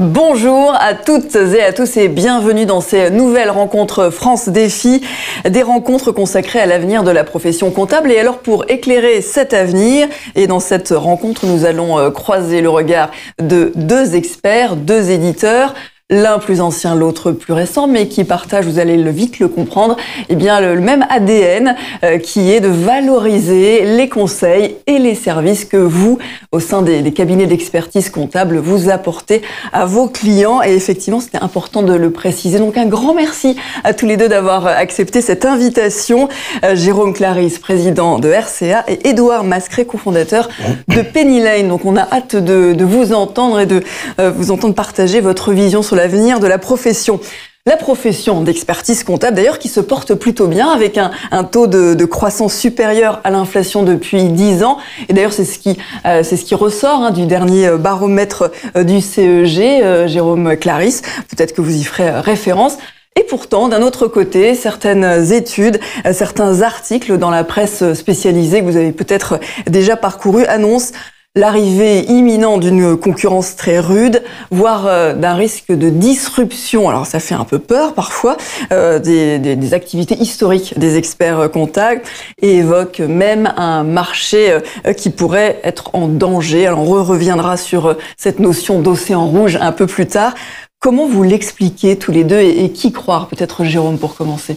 Bonjour à toutes et à tous et bienvenue dans ces nouvelles rencontres France Défi, des rencontres consacrées à l'avenir de la profession comptable. Et alors pour éclairer cet avenir, et dans cette rencontre nous allons croiser le regard de deux experts, deux éditeurs, l'un plus ancien, l'autre plus récent, mais qui partagent, vous allez vite le comprendre, eh bien le même ADN qui est de valoriser les conseils et les services que vous, au sein des cabinets d'expertise comptable, vous apportez à vos clients. Et effectivement, c'était important de le préciser. Donc un grand merci à tous les deux d'avoir accepté cette invitation. Jérôme Clarisse, président de RCA, et Édouard Mascret, cofondateur de Penny Lane. Donc on a hâte de vous entendre et de vous entendre partager votre vision sur l'avenir de la profession. La profession d'expertise comptable, d'ailleurs, qui se porte plutôt bien avec un taux de croissance supérieur à l'inflation depuis 10 ans. Et d'ailleurs, c'est ce qui ressort du dernier baromètre du CEG, Jérôme Clarisse. Peut-être que vous y ferez référence. Et pourtant, d'un autre côté, certaines études, certains articles dans la presse spécialisée que vous avez peut-être déjà parcouru annoncent l'arrivée imminente d'une concurrence très rude, voire d'un risque de disruption. Alors ça fait un peu peur parfois, des activités historiques des experts comptables, et évoque même un marché qui pourrait être en danger. Alors on reviendra sur cette notion d'océan rouge un peu plus tard. Comment vous l'expliquez tous les deux et qui croire? Peut-être Jérôme pour commencer.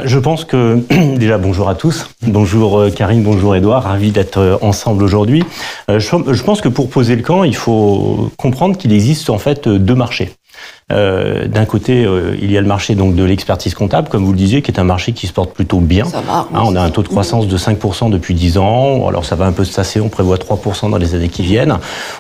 Je pense que, déjà, bonjour à tous. Bonjour Karine, bonjour Édouard, ravi d'être ensemble aujourd'hui. Je pense que pour poser le camp, il faut comprendre qu'il existe en fait deux marchés. D'un côté, il y a le marché donc de l'expertise comptable, comme vous le disiez, qui est un marché qui se porte plutôt bien. Ça va, on a un taux de croissance de 5% depuis 10 ans. Alors ça va un peu se tasser, on prévoit 3% dans les années qui viennent.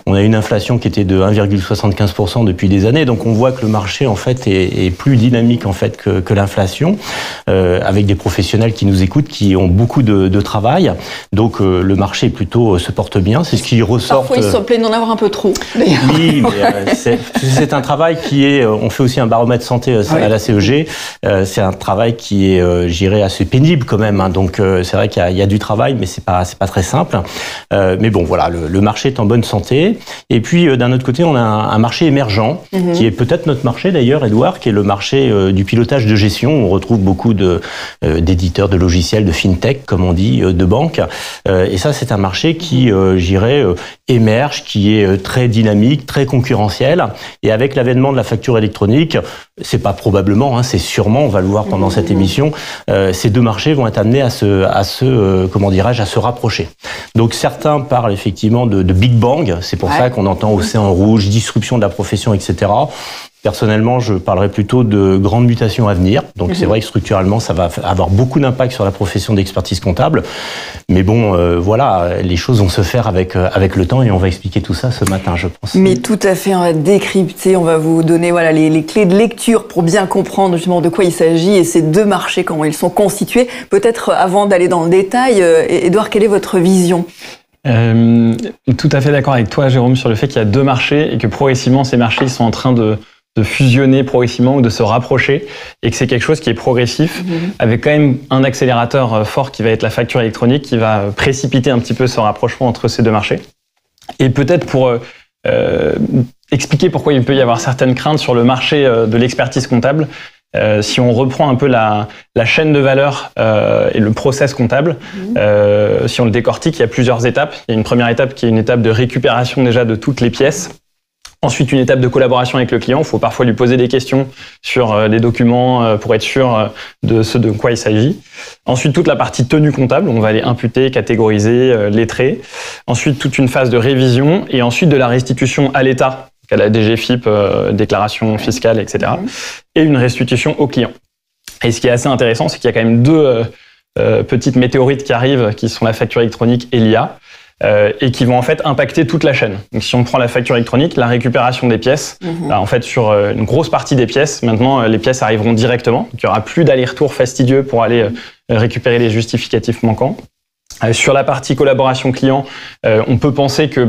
On a une inflation qui était de 1,75% depuis des années. Donc on voit que le marché en fait est plus dynamique en fait que l'inflation, avec des professionnels qui nous écoutent, qui ont beaucoup de travail. Donc le marché plutôt se porte bien. C'est ce qui ressort. Parfois ils se plaignent d'en avoir un peu trop. Oui, mais c'est un travail qui est. On fait aussi un baromètre santé à la CEG. C'est un travail qui est, j'irais, assez pénible quand même. Donc c'est vrai qu'il y a du travail, mais c'est pas très simple. Mais bon, voilà, le marché est en bonne santé. Et puis d'un autre côté, on a un marché émergent qui est peut-être notre marché d'ailleurs, Édouard, qui est le marché du pilotage de gestion. On retrouve beaucoup d'éditeurs de logiciels, de fintech, comme on dit, de banques. Et ça, c'est un marché qui, j'irais, émerge, qui est très dynamique, très concurrentiel. Et avec l'avènement de la facture électronique, c'est pas probablement, c'est sûrement, on va le voir pendant cette émission, ces deux marchés vont être amenés à se rapprocher. Donc certains parlent effectivement de Big Bang, c'est pour ça qu'on entend océan rouge, disruption de la profession, etc. Personnellement, je parlerais plutôt de grandes mutations à venir. Donc c'est vrai que structurellement, ça va avoir beaucoup d'impact sur la profession d'expertise comptable. Mais bon, voilà, les choses vont se faire avec le temps et on va expliquer tout ça ce matin, je pense. Mais tout à fait, on va décrypter, on va vous donner les clés de lecture pour bien comprendre justement de quoi il s'agit et ces deux marchés, comment ils sont constitués. Peut-être avant d'aller dans le détail, Édouard, quelle est votre vision ? Tout à fait d'accord avec toi, Jérôme, sur le fait qu'il y a deux marchés et que progressivement, ces marchés ils sont en train de fusionner progressivement ou de se rapprocher et que c'est quelque chose qui est progressif avec quand même un accélérateur fort qui va être la facture électronique qui va précipiter un petit peu ce rapprochement entre ces deux marchés. Et peut-être pour expliquer pourquoi il peut y avoir certaines craintes sur le marché de l'expertise comptable, si on reprend un peu la chaîne de valeur et le process comptable, si on le décortique, il y a plusieurs étapes. Il y a une première étape qui est une étape de récupération déjà de toutes les pièces. Ensuite, une étape de collaboration avec le client. Il faut parfois lui poser des questions sur les documents pour être sûr de ce de quoi il s'agit. Ensuite, toute la partie tenue comptable. On va aller imputer, catégoriser, lettrer. Ensuite, toute une phase de révision. Et ensuite, de la restitution à l'État, à la DGFiP, déclaration fiscale, etc. Et une restitution au client. Et ce qui est assez intéressant, c'est qu'il y a quand même deux petites météorites qui arrivent, qui sont la facture électronique et l'IA. Et qui vont en fait impacter toute la chaîne. Donc si on prend la facture électronique, la récupération des pièces, en fait sur une grosse partie des pièces, maintenant les pièces arriveront directement. Donc il n'y aura plus d'aller-retour fastidieux pour aller récupérer les justificatifs manquants. Sur la partie collaboration client, on peut penser que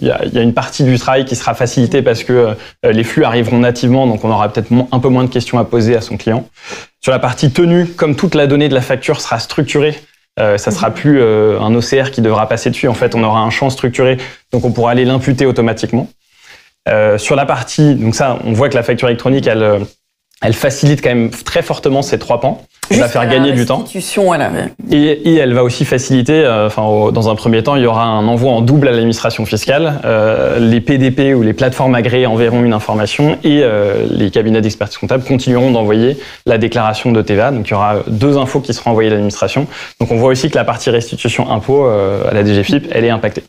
y a une partie du travail qui sera facilitée parce que les flux arriveront nativement, donc on aura peut-être un peu moins de questions à poser à son client. Sur la partie tenue, comme toute la donnée de la facture sera structurée, ça sera plus un OCR qui devra passer dessus. En fait, on aura un champ structuré, donc on pourra aller l'imputer automatiquement. Sur la partie, donc ça, on voit que la facture électronique, elle facilite quand même très fortement ces 3 pans. Elle va faire gagner du temps. Et elle va aussi faciliter, dans un premier temps, il y aura un envoi en double à l'administration fiscale. Les PDP ou les plateformes agréées enverront une information et les cabinets d'expertise comptable continueront d'envoyer la déclaration de TVA. Donc il y aura 2 infos qui seront envoyées à l'administration. Donc on voit aussi que la partie restitution impôt à la DGFiP, elle est impactée.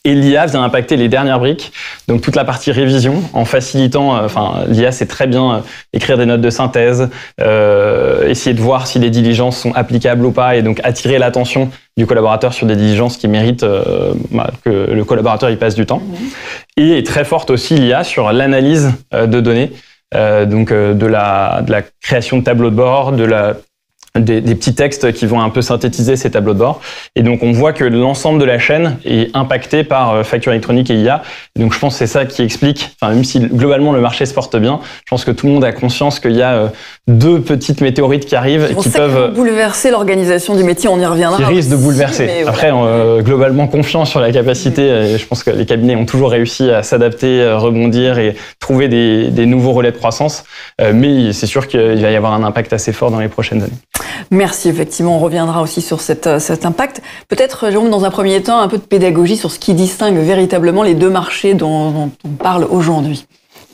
Et l'IA vient impacter les dernières briques, donc toute la partie révision, en facilitant, l'IA c'est très bien écrire des notes de synthèse, essayer de voir si les diligences sont applicables ou pas, et donc attirer l'attention du collaborateur sur des diligences qui méritent que le collaborateur y passe du temps. Et est très forte aussi l'IA sur l'analyse de données, de la création de tableaux de bord, des petits textes qui vont un peu synthétiser ces tableaux de bord. Et donc, on voit que l'ensemble de la chaîne est impacté par facture électronique et IA. Et donc, je pense que c'est ça qui explique, même si globalement le marché se porte bien, je pense que tout le monde a conscience qu'il y a 2 petites météorites qui arrivent et qui peuvent bouleverser l'organisation du métier. On y reviendra. Qui risquent de bouleverser. Mais après, globalement confiant sur la capacité. Je pense que les cabinets ont toujours réussi à s'adapter, rebondir et trouver des nouveaux relais de croissance. Mais c'est sûr qu'il va y avoir un impact assez fort dans les prochaines années. Merci, effectivement, on reviendra aussi sur cet impact. Peut-être, Jérôme, dans un premier temps, un peu de pédagogie sur ce qui distingue véritablement les 2 marchés dont on parle aujourd'hui.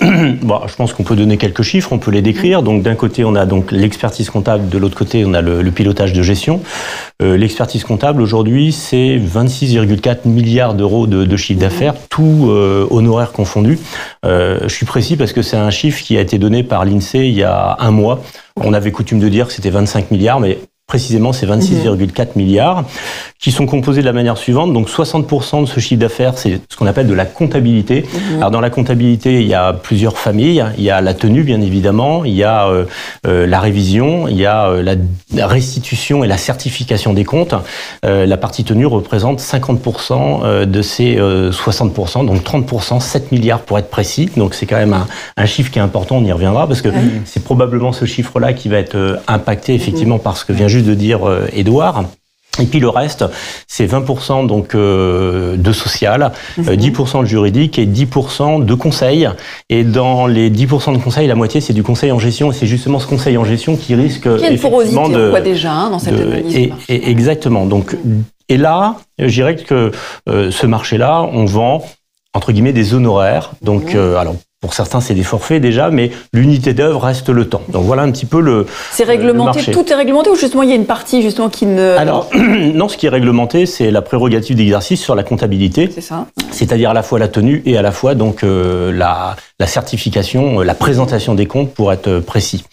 Bon, je pense qu'on peut donner quelques chiffres, on peut les décrire. Donc d'un côté, on a donc l'expertise comptable, de l'autre côté, on a le pilotage de gestion. L'expertise comptable, aujourd'hui, c'est 26,4 milliards d'euros de chiffre d'affaires, tout honoraires confondus. Je suis précis parce que c'est un chiffre qui a été donné par l'INSEE il y a 1 mois. On avait coutume de dire que c'était 25 milliards, mais précisément, c'est 26,4 milliards qui sont composés de la manière suivante. Donc, 60% de ce chiffre d'affaires, c'est ce qu'on appelle de la comptabilité. Alors, dans la comptabilité, il y a plusieurs familles. Il y a la tenue, bien évidemment. Il y a la révision. Il y a la restitution et la certification des comptes. La partie tenue représente 50% de ces 60%. Donc, 30%, 7 milliards pour être précis. Donc, c'est quand même un chiffre qui est important. On y reviendra parce que c'est probablement ce chiffre-là qui va être impacté, effectivement, par ce que vient juste de dire Édouard. Et puis le reste, c'est 20% donc de social, 10% de juridique et 10% de conseil. Et dans les 10% de conseil, la moitié c'est du conseil en gestion. Et c'est justement ce conseil en gestion qui risque effectivement de. On voit déjà dans cette analyse. Et exactement. Donc et là, je dirais que ce marché-là, on vend entre guillemets des honoraires. Donc alors. Pour certains, c'est des forfaits déjà, mais l'unité d'œuvre reste le temps. Donc voilà un petit peu le C'est réglementé, tout est réglementé ou justement il y a une partie justement qui ne... Alors, non, ce qui est réglementé, c'est la prérogative d'exercice sur la comptabilité. C'est ça. C'est-à-dire à la fois la tenue et à la fois donc la certification, la présentation des comptes pour être précis.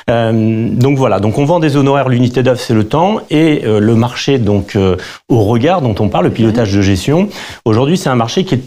Donc voilà, donc on vend des honoraires, l'unité d'œuvre c'est le temps et le marché donc au regard dont on parle, le pilotage de gestion. Aujourd'hui, c'est un marché qui est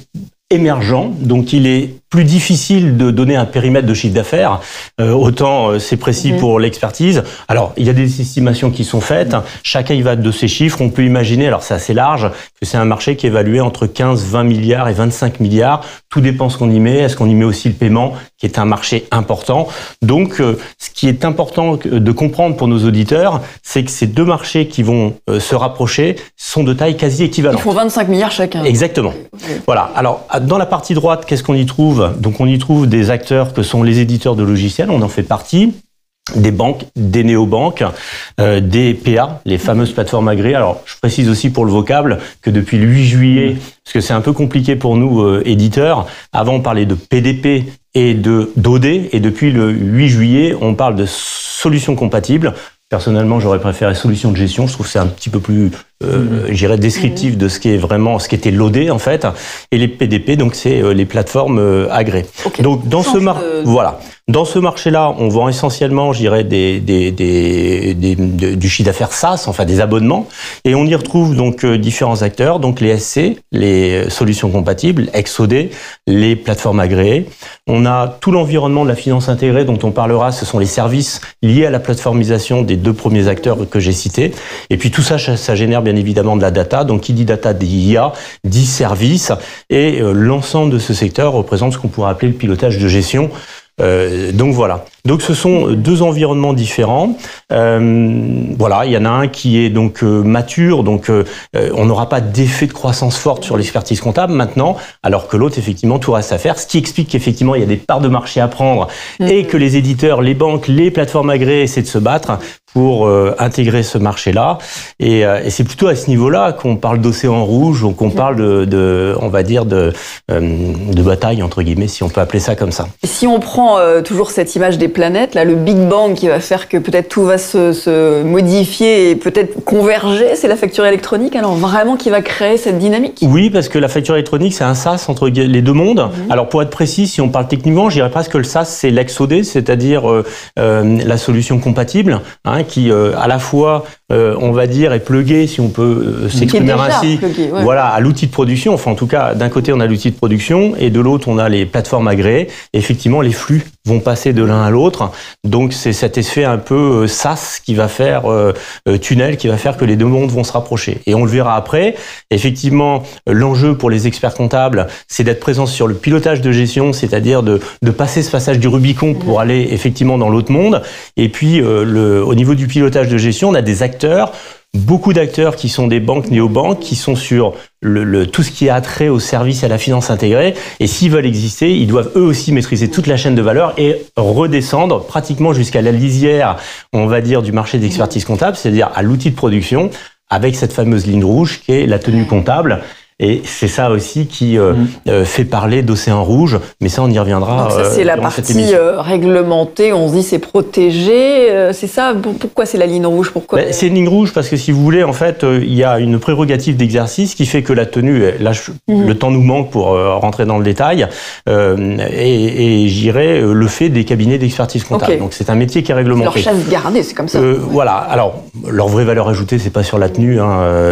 émergent, donc il est plus difficile de donner un périmètre de chiffre d'affaires, autant c'est précis pour l'expertise. Alors, il y a des estimations qui sont faites, chacun y va de ses chiffres, on peut imaginer, alors c'est assez large, que c'est un marché qui est évalué entre 15, 20 milliards et 25 milliards, tout dépend ce qu'on y met, est-ce qu'on y met aussi le paiement, qui est un marché important. Donc, ce qui est important de comprendre pour nos auditeurs, c'est que ces 2 marchés qui vont se rapprocher sont de taille quasi équivalente. Ils font 25 milliards chacun. Exactement. Voilà, alors dans la partie droite, qu'est-ce qu'on y trouve ? Donc on y trouve des acteurs que sont les éditeurs de logiciels, on en fait partie, des banques, des néobanques, des PA, les fameuses plateformes agréées. Alors je précise aussi pour le vocable que depuis le 8 juillet, parce que c'est un peu compliqué pour nous éditeurs, avant on parlait de PDP et d'OD, et depuis le 8 juillet, on parle de solutions compatibles. Personnellement, j'aurais préféré solution de gestion. Je trouve que c'est un petit peu plus, je dirais, descriptif de ce qui est vraiment, ce qui était l'OD en fait. Et les PDP, donc c'est les plateformes agréées. Okay. Donc dans voilà, dans ce marché-là, on vend essentiellement, je dirais, du chiffre d'affaires SaaS, enfin des abonnements, et on y retrouve donc différents acteurs, donc les SC, les solutions compatibles, ex-OD, les plateformes agréées. On a tout l'environnement de la finance intégrée dont on parlera. Ce sont les services liés à la plateformisation des 2 premiers acteurs que j'ai cités. Et puis tout ça, ça génère bien évidemment de la data. Donc qui dit data dit IA, dit service. Et l'ensemble de ce secteur représente ce qu'on pourrait appeler le pilotage de gestion. Donc voilà. Donc ce sont deux environnements différents. Voilà, il y en a un qui est donc mature, donc on n'aura pas d'effet de croissance forte sur l'expertise comptable maintenant, alors que l'autre, effectivement, tout reste à faire. Ce qui explique qu'effectivement, il y a des parts de marché à prendre et que les éditeurs, les banques, les plateformes agréées essaient de se battre pour intégrer ce marché-là. Et c'est plutôt à ce niveau-là qu'on parle d'océan rouge, ou qu'on parle on va dire, de bataille, entre guillemets, si on peut appeler ça comme ça. Et si on prend toujours cette image des planètes, là, le Big Bang qui va faire que peut-être tout va se modifier et peut-être converger, c'est la facture électronique, alors vraiment qui va créer cette dynamique? Oui, parce que la facture électronique, c'est un SaaS entre les deux mondes. Alors pour être précis, si on parle techniquement, je dirais presque que le SaaS, c'est l'ex-OD, c'est-à-dire la solution compatible, qui à la fois, on va dire, est pluguée, si on peut s'exprimer ainsi, plugué, ouais. Voilà, à l'outil de production. Enfin, en tout cas, d'un côté, on a l'outil de production et de l'autre, on a les plateformes agréées. Et effectivement, les flux vont passer de l'un à l'autre. Donc, c'est cet effet un peu SaaS qui va faire tunnel, qui va faire que les deux mondes vont se rapprocher. Et on le verra après. Effectivement, l'enjeu pour les experts comptables, c'est d'être présent sur le pilotage de gestion, c'est-à-dire de passer ce passage du Rubicon pour aller effectivement dans l'autre monde. Et puis, au niveau du pilotage de gestion, on a des acteurs, beaucoup d'acteurs qui sont des banques, néobanques, qui sont sur tout ce qui est attrait au service et à la finance intégrée. Et s'ils veulent exister, ils doivent eux aussi maîtriser toute la chaîne de valeur et redescendre pratiquement jusqu'à la lisière, on va dire, du marché d'expertise comptable, c'est-à-dire à l'outil de production, avec cette fameuse ligne rouge qui est la tenue comptable. Et c'est ça aussi qui fait parler d'océan rouge, mais ça on y reviendra. Donc ça c'est la partie réglementée, on se dit c'est protégé, c'est ça. Pourquoi c'est la ligne rouge? Pourquoi c'est une ligne rouge parce que si vous voulez, en fait, il y a une prérogative d'exercice qui fait que la tenue, là le temps nous manque pour rentrer dans le détail, et j'irais le fait des cabinets d'expertise comptable. Okay. Donc c'est un métier qui est réglementé. C'est leur chasse gardée, c'est comme ça. Voilà. Alors leur vraie valeur ajoutée, c'est pas sur la tenue,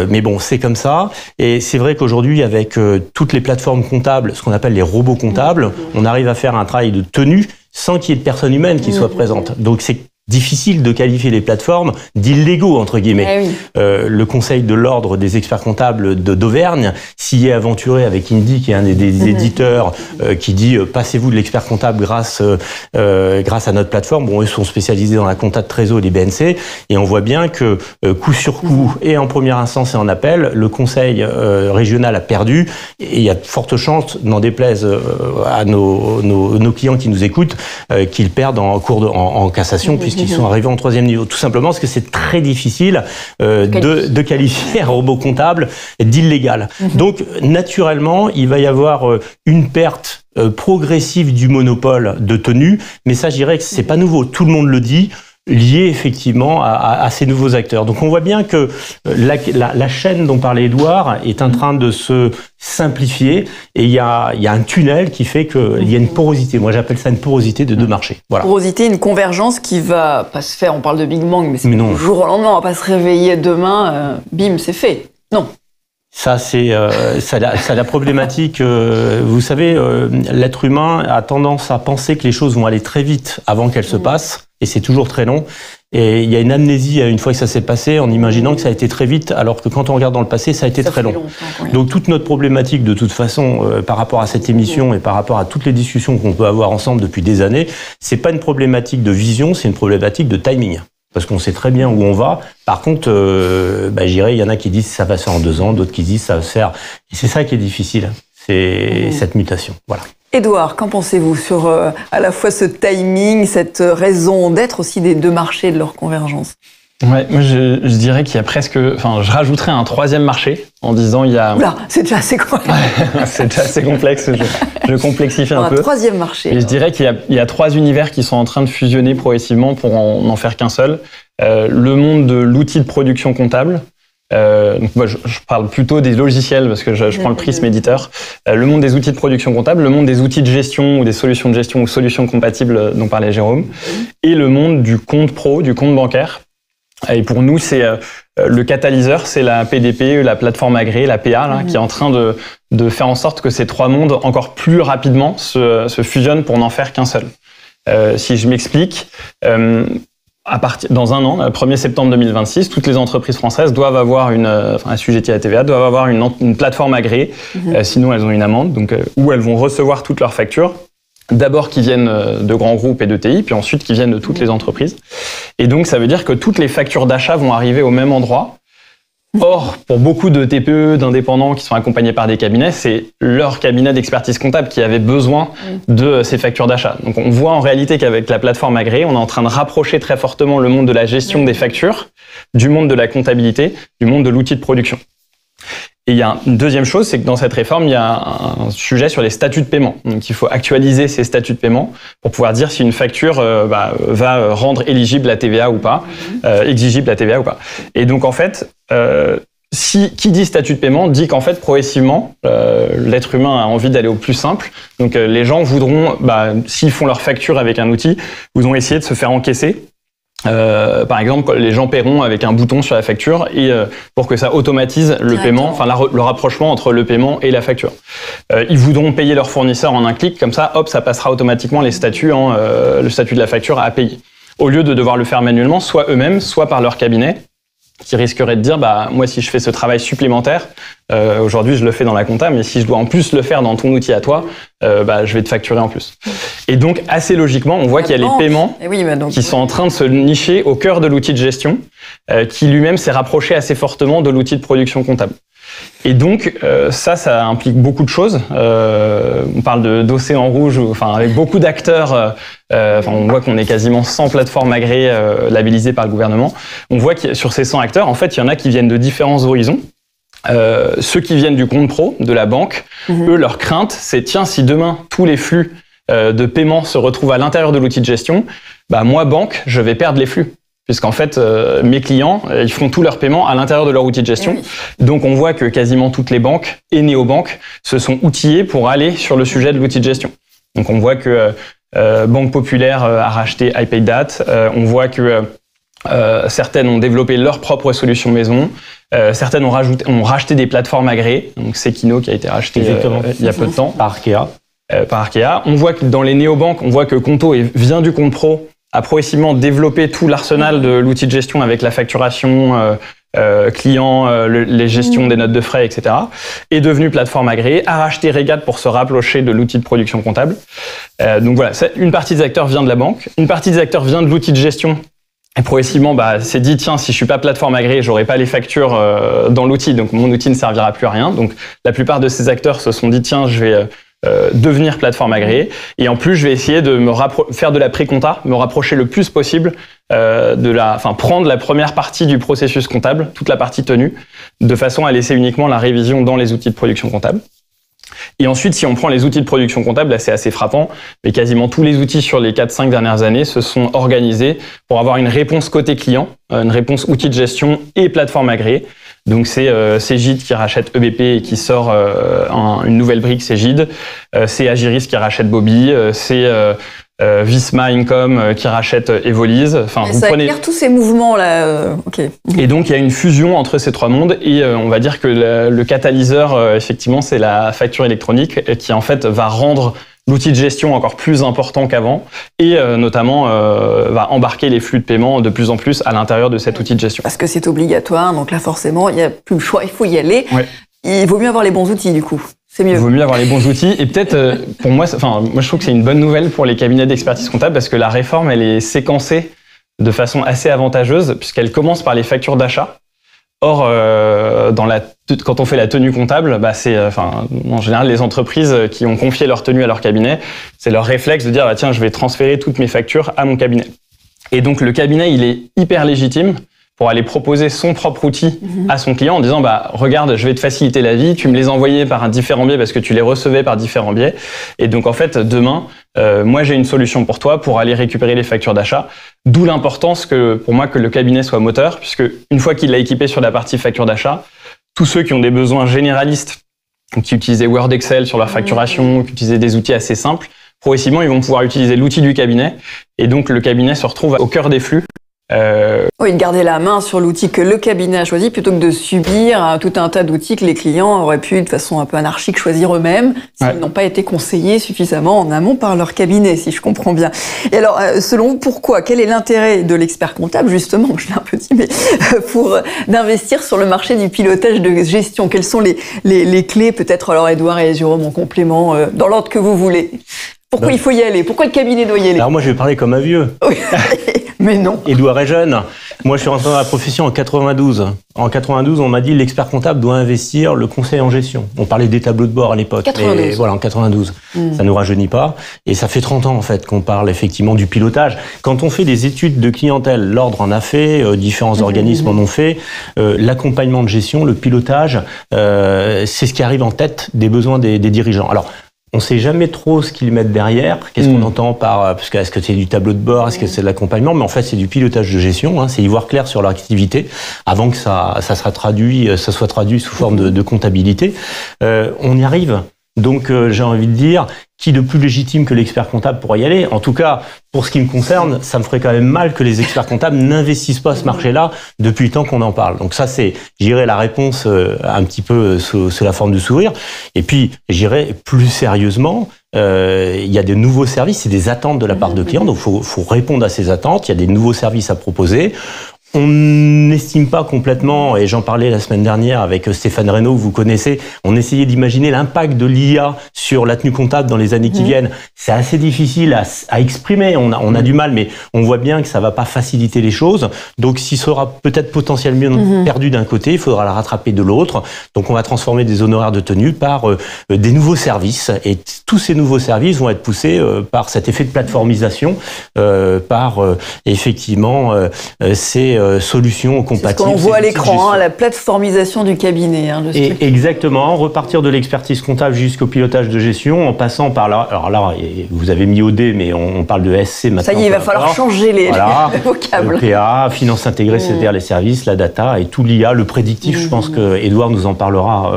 mais bon, c'est comme ça. Et c'est vrai qu'aujourd'hui, avec toutes les plateformes comptables, ce qu'on appelle les robots comptables, on arrive à faire un travail de tenue sans qu'il y ait de personnes humaines qui soient présentes. Donc c'est difficile de qualifier les plateformes d'illégaux, entre guillemets. Le Conseil de l'Ordre des experts comptables d'Auvergne s'y est aventuré avec Indy, qui est un des éditeurs, qui dit « passez-vous de l'expert comptable grâce à notre plateforme ». Bon, ils sont spécialisés dans la compta de trésor et les BNC, et on voit bien que coup sur coup, et en première instance et en appel, le Conseil régional a perdu, et il y a de fortes chances, n'en déplaise à nos clients qui nous écoutent, qu'ils perdent en cassation, puisqu'ils sont arrivés en troisième niveau. Tout simplement parce que c'est très difficile de qualifier un robot comptable d'illégal. Donc, naturellement, il va y avoir une perte progressive du monopole de tenue, mais ça, je dirais que c'est pas nouveau. Tout le monde le dit, lié effectivement à ces nouveaux acteurs. Donc on voit bien que la chaîne dont parlait Édouard est en train de se simplifier, et il y a un tunnel qui fait qu'il y a une porosité. Moi j'appelle ça une porosité de deux marchés. Voilà. Porosité, une convergence qui va pas se faire, on parle de Big Bang, mais c'est du jour au lendemain, on va pas se réveiller demain, bim, c'est fait. Non. Ça, c'est la problématique. Vous savez, l'être humain a tendance à penser que les choses vont aller très vite avant qu'elles se passent, et c'est toujours très long. Et il y a une amnésie une fois que ça s'est passé, en imaginant que ça a été très vite, alors que quand on regarde dans le passé, ça a été très long. Donc toute notre problématique, de toute façon, par rapport à cette émission et par rapport à toutes les discussions qu'on peut avoir ensemble depuis des années, c'est pas une problématique de vision, c'est une problématique de timing. Parce qu'on sait très bien où on va. Par contre, je dirais, il y en a qui disent ça va se faire en 2 ans, d'autres qui disent ça va se faire. Et c'est ça qui est difficile, c'est cette mutation. Voilà. Édouard, qu'en pensez-vous sur à la fois ce timing, cette raison d'être aussi des deux marchés, de leur convergence? Ouais, moi je dirais qu'il y a presque, je rajouterais un troisième marché en disant il y a. Oula, c'est déjà assez complexe. C'est déjà assez complexe. Je complexifie un peu. Un troisième marché. Et je dirais qu'il y a 3 univers qui sont en train de fusionner progressivement pour en faire qu'un seul. Le monde de l'outil de production comptable. Donc moi, je parle plutôt des logiciels parce que je prends le prisme éditeur. Le monde des outils de production comptable, le monde des outils de gestion ou des solutions de gestion ou solutions compatibles dont parlait Jérôme, et le monde du compte pro, du compte bancaire. Et pour nous, c'est le catalyseur, c'est la PDP, la plateforme agréée, la PA, là, qui est en train de faire en sorte que ces 3 mondes encore plus rapidement se fusionnent pour n'en faire qu'un seul. Si je m'explique, dans un an, le 1er septembre 2026, toutes les entreprises françaises doivent avoir assujetties à la TVA, doivent avoir une plateforme agréée, sinon elles ont une amende, donc où elles vont recevoir toutes leurs factures d'abord qui viennent de grands groupes et de TI, puis ensuite qui viennent de toutes les entreprises. Et donc, ça veut dire que toutes les factures d'achat vont arriver au même endroit. Or, pour beaucoup de TPE, d'indépendants qui sont accompagnés par des cabinets, c'est leur cabinet d'expertise comptable qui avait besoin de ces factures d'achat. Donc, on voit en réalité qu'avec la plateforme agréée, on est en train de rapprocher très fortement le monde de la gestion des factures, du monde de la comptabilité, du monde de l'outil de production. Et il y a une deuxième chose, c'est que dans cette réforme, il y a un sujet sur les statuts de paiement. Donc, il faut actualiser ces statuts de paiement pour pouvoir dire si une facture va rendre éligible la TVA ou pas, exigible la TVA ou pas. Et donc, en fait, qui dit statut de paiement dit qu'en fait, progressivement, l'être humain a envie d'aller au plus simple. Donc, les gens voudront, s'ils font leur facture avec un outil, voudront essayer de se faire encaisser. Par exemple, les gens paieront avec un bouton sur la facture et pour que ça automatise le paiement, enfin le rapprochement entre le paiement et la facture. Ils voudront payer leur fournisseur en un clic, comme ça, hop, ça passera automatiquement les statuts, le statut de la facture à payer. Au lieu de devoir le faire manuellement, soit eux-mêmes, soit par leur cabinet, qui risquerait de dire, moi, si je fais ce travail supplémentaire, aujourd'hui, je le fais dans la compta, mais si je dois en plus le faire dans ton outil à toi, je vais te facturer en plus. Et donc, assez logiquement, on voit qu'il y a les paiements qui sont en train de se nicher au cœur de l'outil de gestion, qui lui-même s'est rapproché assez fortement de l'outil de production comptable. Et donc, ça implique beaucoup de choses. On parle d'océan rouge, avec beaucoup d'acteurs. On voit qu'on est quasiment 100 plateformes agréées labellisées par le gouvernement. On voit que sur ces 100 acteurs, en fait, il y en a qui viennent de différents horizons. Ceux qui viennent du compte pro, de la banque, eux, leur crainte, c'est tiens, si demain, tous les flux de paiement se retrouvent à l'intérieur de l'outil de gestion, moi, banque, je vais perdre les flux. Puisqu'en fait, mes clients, ils font tous leurs paiements à l'intérieur de leur outil de gestion. Donc, on voit que quasiment toutes les banques et néobanques se sont outillées pour aller sur le sujet de l'outil de gestion. Donc, on voit que Banque Populaire a racheté iPayDat. On voit que certaines ont développé leur propre solution maison. Certaines ont racheté des plateformes agréées. Donc, c'est Kino qui a été racheté il y a peu de temps. Par Arkea. On voit que dans les néobanques, on voit que Conto vient du compte pro, a progressivement développé tout l'arsenal de l'outil de gestion avec la facturation client, les gestions des notes de frais, etc. Est devenu plateforme agréée, a racheté Regat pour se rapprocher de l'outil de production comptable. Donc voilà, une partie des acteurs vient de la banque, une partie des acteurs vient de l'outil de gestion. Et progressivement, s'est dit, tiens, si je suis pas plateforme agréée, j'aurai pas les factures dans l'outil, donc mon outil ne servira plus à rien. Donc la plupart de ces acteurs se sont dit, tiens, je vais devenir plateforme agréée. Et en plus, je vais essayer de faire de la pré-compta, me rapprocher le plus possible prendre la première partie du processus comptable, toute la partie tenue, de façon à laisser uniquement la révision dans les outils de production comptable. Et ensuite, si on prend les outils de production comptable, là c'est assez frappant, mais quasiment tous les outils sur les 4-5 dernières années se sont organisés pour avoir une réponse côté client, une réponse outil de gestion et plateforme agréée. Donc c'est Cegid qui rachète EBP et qui sort une nouvelle brique Cegid. C'est Agiris qui rachète Bobby. C'est Visma Income qui rachète Evolise. Ça éclaire tous ces mouvements-là. Okay. Et donc, il y a une fusion entre ces trois mondes et on va dire que le catalyseur, effectivement, c'est la facture électronique qui, en fait, va rendre l'outil de gestion encore plus important qu'avant et notamment va embarquer les flux de paiement de plus en plus à l'intérieur de cet outil de gestion. Parce que c'est obligatoire, donc là, forcément, il n'y a plus le choix, il faut y aller. Ouais. Il vaut mieux avoir les bons outils, du coup. C'est mieux. Il vaut mieux avoir les bons outils. Et peut-être, pour moi, moi, je trouve que c'est une bonne nouvelle pour les cabinets d'expertise comptable parce que la réforme, elle est séquencée de façon assez avantageuse puisqu'elle commence par les factures d'achat. Or, quand on fait la tenue comptable, en général, les entreprises qui ont confié leur tenue à leur cabinet, c'est leur réflexe de dire, tiens, je vais transférer toutes mes factures à mon cabinet. Et donc, le cabinet, il est hyper légitime pour aller proposer son propre outil à son client en disant regarde, je vais te faciliter la vie, tu me les envoyais par un différent biais parce que tu les recevais par différents biais. Et donc en fait, demain, moi j'ai une solution pour toi pour aller récupérer les factures d'achat. D'où l'importance pour moi que le cabinet soit moteur, puisque une fois qu'il l'a équipé sur la partie facture d'achat, tous ceux qui ont des besoins généralistes, qui utilisaient Word, Excel sur leur facturation, qui utilisaient des outils assez simples, progressivement ils vont pouvoir utiliser l'outil du cabinet. Et donc le cabinet se retrouve au cœur des flux. Oui, de garder la main sur l'outil que le cabinet a choisi plutôt que de subir tout un tas d'outils que les clients auraient pu, de façon un peu anarchique, choisir eux-mêmes s'ils n'ont pas été conseillés suffisamment en amont par leur cabinet, si je comprends bien. Et alors, selon vous, pourquoi ? Quel est l'intérêt de l'expert comptable, justement, je l'ai un peu dit, mais pour d'investir sur le marché du pilotage de gestion ? Quelles sont les clés, peut-être, alors Edouard et Jérôme en complément, dans l'ordre que vous voulez ? Pourquoi il faut y aller? Pourquoi le cabinet doit y aller? Alors moi, je vais parler comme un vieux. Oui. Mais non. Édouard est jeune. Moi, je suis rentré dans la profession en 92. En 92, on m'a dit l'expert comptable doit investir le conseil en gestion. On parlait des tableaux de bord à l'époque. 92. Mais voilà, en 92. Ça nous rajeunit pas. Et ça fait 30 ans, en fait, qu'on parle effectivement du pilotage. Quand on fait des études de clientèle, l'ordre en a fait, différents organismes en ont fait. L'accompagnement de gestion, le pilotage, c'est ce qui arrive en tête des besoins des dirigeants. Alors, on ne sait jamais trop ce qu'ils mettent derrière. Qu'est-ce qu'on entend par... Parce que est-ce que c'est du tableau de bord? Est-ce que c'est de l'accompagnement? Mais en fait, c'est du pilotage de gestion. Hein, c'est y voir clair sur leur activité avant que ça soit traduit sous forme de comptabilité. On y arrive. Donc, j'ai envie de dire, qui de plus légitime que l'expert comptable pour y aller? En tout cas, pour ce qui me concerne, ça me ferait quand même mal que les experts comptables n'investissent pas ce marché-là depuis le temps qu'on en parle. Donc ça, c'est, j'irai la réponse un petit peu sous la forme du sourire. Et puis, j'irai plus sérieusement, il y a de nouveaux services et des attentes de la part de clients. Donc, faut répondre à ces attentes. Il y a des nouveaux services à proposer. On n'estime pas complètement, et j'en parlais la semaine dernière avec Stéphane Reynaud, que vous connaissez, on essayait d'imaginer l'impact de l'IA sur la tenue comptable dans les années qui viennent. C'est assez difficile à exprimer, on a du mal, mais on voit bien que ça va pas faciliter les choses. Donc, s'il sera peut-être potentiellement perdu d'un côté, il faudra le rattraper de l'autre. Donc, on va transformer des honoraires de tenue par des nouveaux services. Et tous ces nouveaux services vont être poussés par cet effet de plateformisation, par effectivement ces solutions compatibles. C'est ce qu'on voit à l'écran, la plateformisation du cabinet. Et exactement, repartir de l'expertise comptable jusqu'au pilotage de gestion, en passant par là. Alors là, vous avez mis OD, mais on parle de SC maintenant. Ça y est, il va falloir changer les vocables. PA, finance intégrée, c'est-à-dire les services, la data et tout l'IA, le prédictif. Je pense que Édouard nous en parlera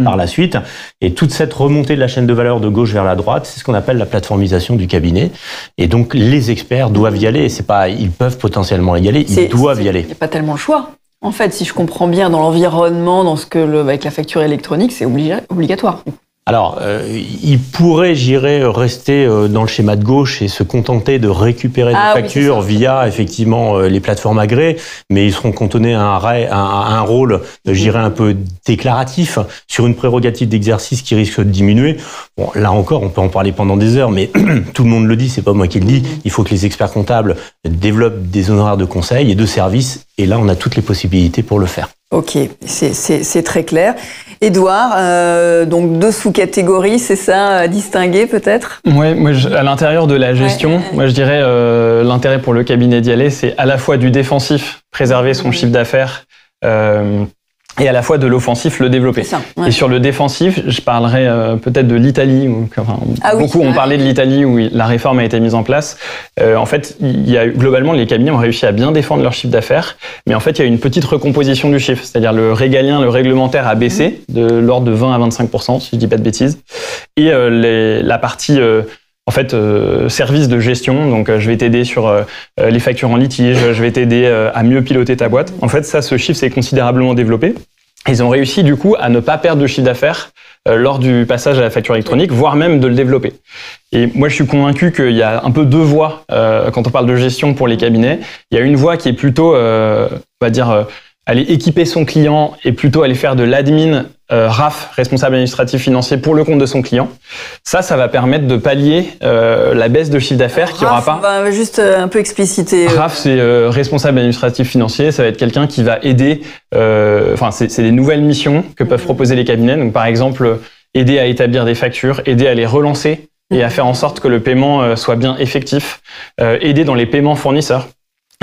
par la suite. Et toute cette remontée de la chaîne de valeur de gauche vers la droite, c'est ce qu'on appelle la plateformisation du cabinet. Et donc, les experts doivent y aller. C'est pas, ils peuvent potentiellement y aller, ils doivent y aller. Il n'y a pas tellement le choix. En fait, si je comprends bien, dans l'environnement, dans ce que avec la facture électronique, c'est obligatoire. Alors, il pourrait, rester dans le schéma de gauche et se contenter de récupérer des factures via, effectivement, les plateformes agréées, mais ils seront cantonnés à un rôle, un peu déclaratif sur une prérogative d'exercice qui risque de diminuer. Bon, là encore, on peut en parler pendant des heures, mais tout le monde le dit, c'est pas moi qui le dis. Il faut que les experts comptables développent des honoraires de conseil et de services, et là, on a toutes les possibilités pour le faire. Ok, c'est très clair. Édouard, donc 2 sous-catégories, c'est ça, à distinguer peut-être? Oui, moi, à l'intérieur de la gestion, moi je dirais l'intérêt pour le cabinet d'y aller, c'est à la fois du défensif, préserver son chiffre d'affaires, et à la fois de l'offensif, le développer. Ça, Et sur le défensif, je parlerai peut-être de l'Italie. Beaucoup ont parlé de l'Italie où la réforme a été mise en place. En fait, globalement, les cabinets ont réussi à bien défendre leur chiffre d'affaires, mais en fait, il y a une petite recomposition du chiffre. C'est-à-dire le régalien, le réglementaire a baissé de l'ordre de 20 à 25%, si je dis pas de bêtises. Et la partie... service de gestion, donc je vais t'aider sur les factures en litige, je vais t'aider à mieux piloter ta boîte. En fait, ça, ce chiffre s'est considérablement développé. Ils ont réussi, du coup, à ne pas perdre de chiffre d'affaires lors du passage à la facture électronique, voire même de le développer. Et moi, je suis convaincu qu'il y a un peu 2 voies quand on parle de gestion pour les cabinets. Il y a une voie qui est plutôt, aller équiper son client et plutôt aller faire de l'admin RAF, responsable administratif financier, pour le compte de son client. Ça va permettre de pallier la baisse de chiffre d'affaires qu'il n'y aura pas. On va juste un peu expliciter. RAF, c'est responsable administratif financier. Ça va être quelqu'un qui va aider. C'est des nouvelles missions que peuvent proposer les cabinets. Donc, par exemple, aider à établir des factures, aider à les relancer et à faire en sorte que le paiement soit bien effectif, aider dans les paiements fournisseurs.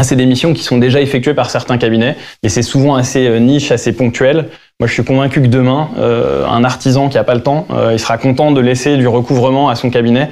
C'est des missions qui sont déjà effectuées par certains cabinets, mais c'est souvent assez niche, assez ponctuel. Moi, je suis convaincu que demain, un artisan qui n'a pas le temps, il sera content de laisser du recouvrement à son cabinet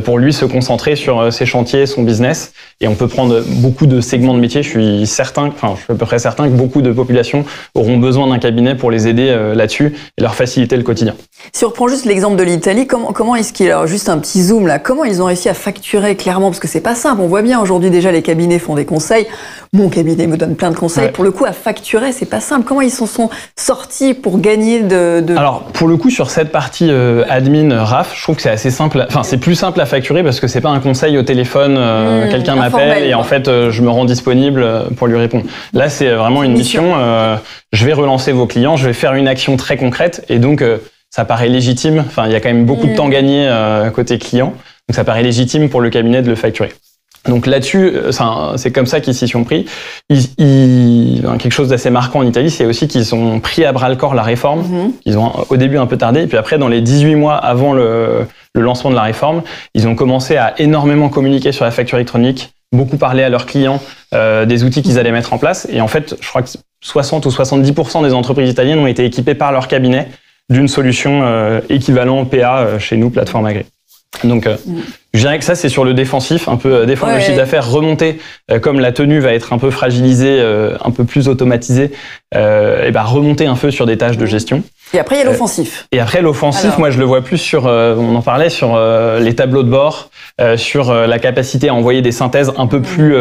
pour lui se concentrer sur ses chantiers, son business. Et on peut prendre beaucoup de segments de métiers. Je suis à peu près certain que beaucoup de populations auront besoin d'un cabinet pour les aider là-dessus et leur faciliter le quotidien. Si on reprend juste l'exemple de l'Italie, comment est-ce qu'il y a juste un petit zoom là? Comment ils ont réussi à facturer clairement? Parce que c'est pas simple. On voit bien aujourd'hui déjà les cabinets font des conseils. Mon cabinet me donne plein de conseils. Ouais. Pour le coup, à facturer, c'est pas simple. Comment ils s'en sont sortis pour gagner de... Alors, pour le coup, sur cette partie admin RAF, je trouve que c'est assez simple. Enfin, c'est plus simple à facturer parce que c'est pas un conseil au téléphone. Quelqu'un m'appelle et en fait, je me rends disponible pour lui répondre. Là, c'est vraiment une mission. Je vais relancer vos clients, je vais faire une action très concrète et donc ça paraît légitime. Enfin, il y a quand même beaucoup de temps gagné côté client. Donc ça paraît légitime pour le cabinet de le facturer. Donc là-dessus, c'est comme ça qu'ils s'y sont pris. Quelque chose d'assez marquant en Italie, c'est aussi qu'ils ont pris à bras-le-corps la réforme. Ils ont au début un peu tardé, et puis après, dans les 18 mois avant le lancement de la réforme, ils ont commencé à énormément communiquer sur la facture électronique, beaucoup parler à leurs clients des outils qu'ils allaient mettre en place. Et en fait, je crois que 60 ou 70% des entreprises italiennes ont été équipées par leur cabinet d'une solution équivalent PA chez nous, plateforme agréée. Donc, je dirais que ça, c'est sur le défensif, un peu défendre le chiffre d'affaires, remonter, comme la tenue va être un peu fragilisée, un peu plus automatisée, et ben remonter un peu sur des tâches de gestion. Et après, il y a l'offensif. Et après, l'offensif, moi, je le vois plus sur, on en parlait, sur les tableaux de bord, sur la capacité à envoyer des synthèses un peu plus...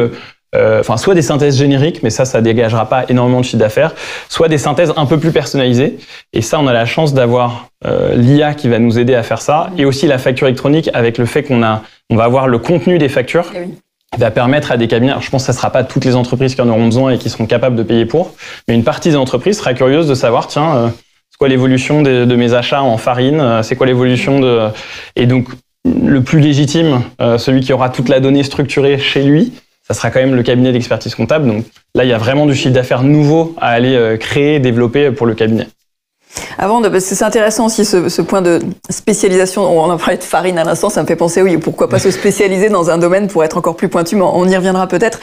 soit des synthèses génériques, mais ça dégagera pas énormément de chiffre d'affaires, soit des synthèses un peu plus personnalisées. Et ça, on a la chance d'avoir l'IA qui va nous aider à faire ça, et aussi la facture électronique avec le fait qu'on va avoir le contenu des factures, qui va permettre à des cabinets, alors je pense que ça sera pas toutes les entreprises qui en auront besoin et qui seront capables de payer pour, mais une partie des entreprises sera curieuse de savoir, tiens, c'est quoi l'évolution de mes achats en farine, c'est quoi l'évolution de... Et donc, le plus légitime, celui qui aura toute la donnée structurée chez lui, ça sera quand même le cabinet d'expertise comptable. Donc là, il y a vraiment du chiffre d'affaires nouveau à aller créer, développer pour le cabinet. Parce que c'est intéressant aussi ce point de spécialisation. On a parlé de farine à l'instant, ça me fait penser, oui, pourquoi pas se spécialiser dans un domaine pour être encore plus pointu, mais on y reviendra peut-être.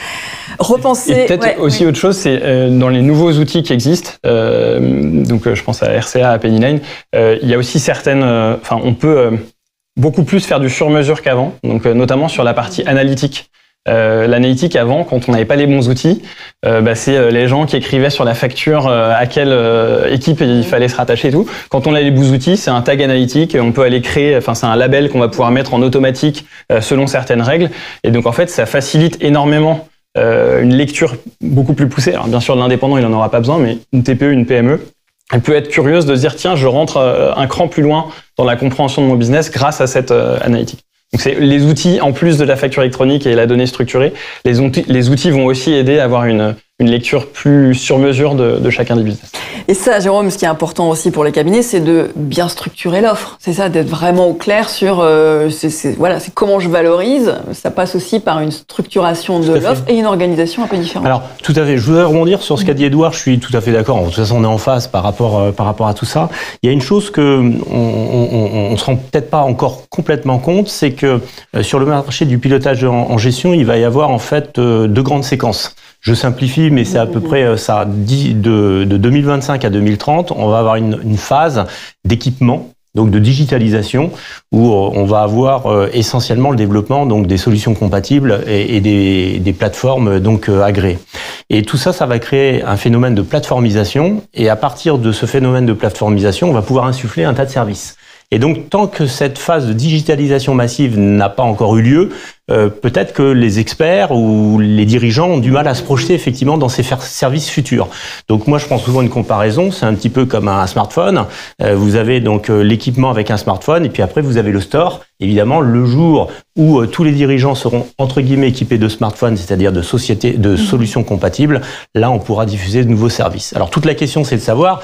Repenser... Et peut-être aussi autre chose, c'est dans les nouveaux outils qui existent, donc je pense à RCA, à Pennyline, il y a aussi certaines... on peut beaucoup plus faire du sur-mesure qu'avant, donc notamment sur la partie analytique. L'analytique avant, quand on n'avait pas les bons outils, c'est les gens qui écrivaient sur la facture à quelle équipe il fallait se rattacher et tout. Quand on a les bons outils, c'est un tag analytique, on peut aller créer, c'est un label qu'on va pouvoir mettre en automatique selon certaines règles. Et donc en fait, ça facilite énormément une lecture beaucoup plus poussée. Alors bien sûr, l'indépendant, il en aura pas besoin, mais une TPE, une PME, elle peut être curieuse de se dire tiens, je rentre un cran plus loin dans la compréhension de mon business grâce à cette analytique. Donc c'est les outils, en plus de la facture électronique et la donnée structurée, les outils vont aussi aider à avoir une lecture plus sur mesure de chacun des business. Et ça, Jérôme, ce qui est important aussi pour les cabinets, c'est de bien structurer l'offre. C'est ça, d'être vraiment au clair sur c'est comment je valorise. Ça passe aussi par une structuration de l'offre et une organisation un peu différente. Alors, tout à fait. Je voudrais rebondir sur ce qu'a dit Édouard. Je suis tout à fait d'accord. De toute façon, on est en phase par rapport à tout ça. Il y a une chose que on se rend peut-être pas encore complètement compte, c'est que sur le marché du pilotage en gestion, il va y avoir en fait deux grandes séquences. Je simplifie, mais c'est à peu près ça. De 2025 à 2030, on va avoir une phase d'équipement, donc de digitalisation, où on va avoir essentiellement le développement donc des solutions compatibles et des plateformes donc agréées. Et tout ça, ça va créer un phénomène de plateformisation. Et à partir de ce phénomène de plateformisation, on va pouvoir insuffler un tas de services. Et donc, tant que cette phase de digitalisation massive n'a pas encore eu lieu, peut-être que les experts ou les dirigeants ont du mal à se projeter effectivement dans ces services futurs. Donc moi, je prends souvent une comparaison, c'est un petit peu comme un smartphone. Vous avez donc l'équipement avec un smartphone et puis après, vous avez le store. Évidemment, le jour où tous les dirigeants seront entre guillemets équipés de smartphones, c'est-à-dire de solutions compatibles, là, on pourra diffuser de nouveaux services. Alors, toute la question, c'est de savoir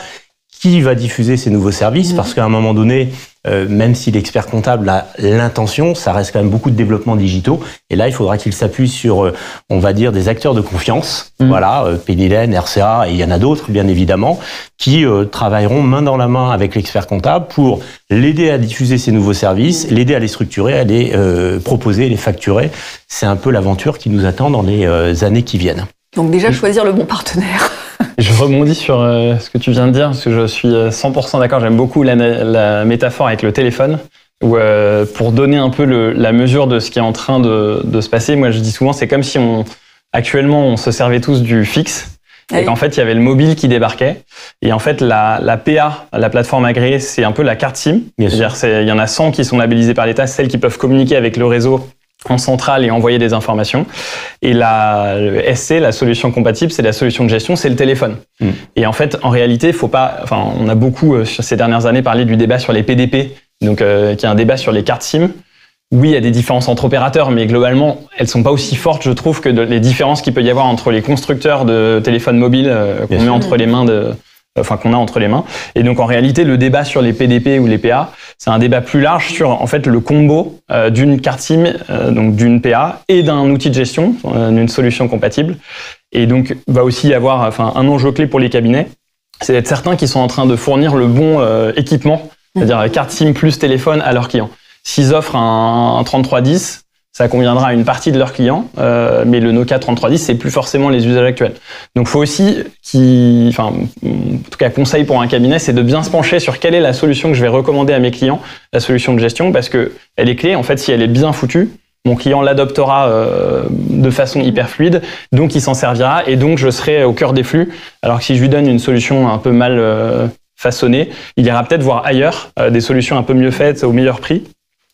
qui va diffuser ces nouveaux services, parce qu'à un moment donné, même si l'expert comptable a l'intention, ça reste quand même beaucoup de développements digitaux. Et là, il faudra qu'il s'appuie sur, on va dire, des acteurs de confiance. Voilà, Pennyline, RCA, et il y en a d'autres, bien évidemment, qui travailleront main dans la main avec l'expert comptable pour l'aider à diffuser ces nouveaux services, l'aider à les structurer, à les proposer, les facturer. C'est un peu l'aventure qui nous attend dans les années qui viennent. Donc déjà, choisir le bon partenaire. Je rebondis sur ce que tu viens de dire, parce que je suis 100% d'accord. J'aime beaucoup la métaphore avec le téléphone, où pour donner un peu la mesure de ce qui est en train de se passer, moi je dis souvent, c'est comme si actuellement on se servait tous du fixe, et qu'en fait il y avait le mobile qui débarquait, et en fait la PA, la plateforme agréée, c'est un peu la carte SIM. C'est-à-dire il y en a 100 qui sont labellisées par l'État, celles qui peuvent communiquer avec le réseau en centrale et envoyer des informations. Et le SC, la solution compatible, c'est la solution de gestion, c'est le téléphone. Et en fait, en réalité, on a beaucoup, sur ces dernières années, parlé du débat sur les PDP, donc qui est un débat sur les cartes SIM. Oui, il y a des différences entre opérateurs, mais globalement, elles sont pas aussi fortes, je trouve, que les différences qu'il peut y avoir entre les constructeurs de téléphones mobiles qu'on met entre les mains qu'on a entre les mains. Et donc en réalité, le débat sur les PDP ou les PA, c'est un débat plus large sur en fait le combo d'une carte SIM, donc d'une PA et d'un outil de gestion, d'une solution compatible. Et donc va aussi y avoir un enjeu clé pour les cabinets, c'est d'être certains qu'ils sont en train de fournir le bon équipement, c'est-à-dire carte SIM plus téléphone à leurs clients. S'ils offrent un 3310, ça conviendra à une partie de leurs clients, mais le Nokia 3310, c'est plus forcément les usages actuels. Donc, faut aussi en tout cas, conseil pour un cabinet, c'est de bien se pencher sur quelle est la solution que je vais recommander à mes clients, la solution de gestion, parce que elle est clé. En fait, si elle est bien foutue, mon client l'adoptera de façon hyper fluide, donc il s'en servira, et donc je serai au cœur des flux. Alors que si je lui donne une solution un peu mal façonnée, il ira peut-être voir ailleurs des solutions un peu mieux faites au meilleur prix.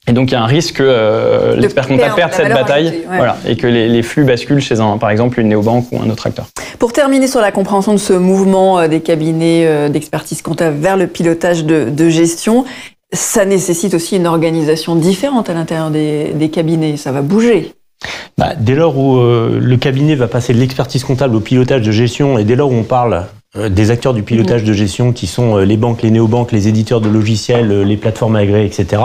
Et donc, il y a un risque que l'expert comptable perde cette bataille, voilà, et que les flux basculent chez par exemple, une néobanque ou un autre acteur. Pour terminer sur la compréhension de ce mouvement des cabinets d'expertise comptable vers le pilotage de gestion, ça nécessite aussi une organisation différente à l'intérieur des cabinets. Ça va bouger. Dès lors où le cabinet va passer de l'expertise comptable au pilotage de gestion, et dès lors où on parle des acteurs du pilotage de gestion qui sont les banques, les néobanques, les éditeurs de logiciels, les plateformes agréées, etc.,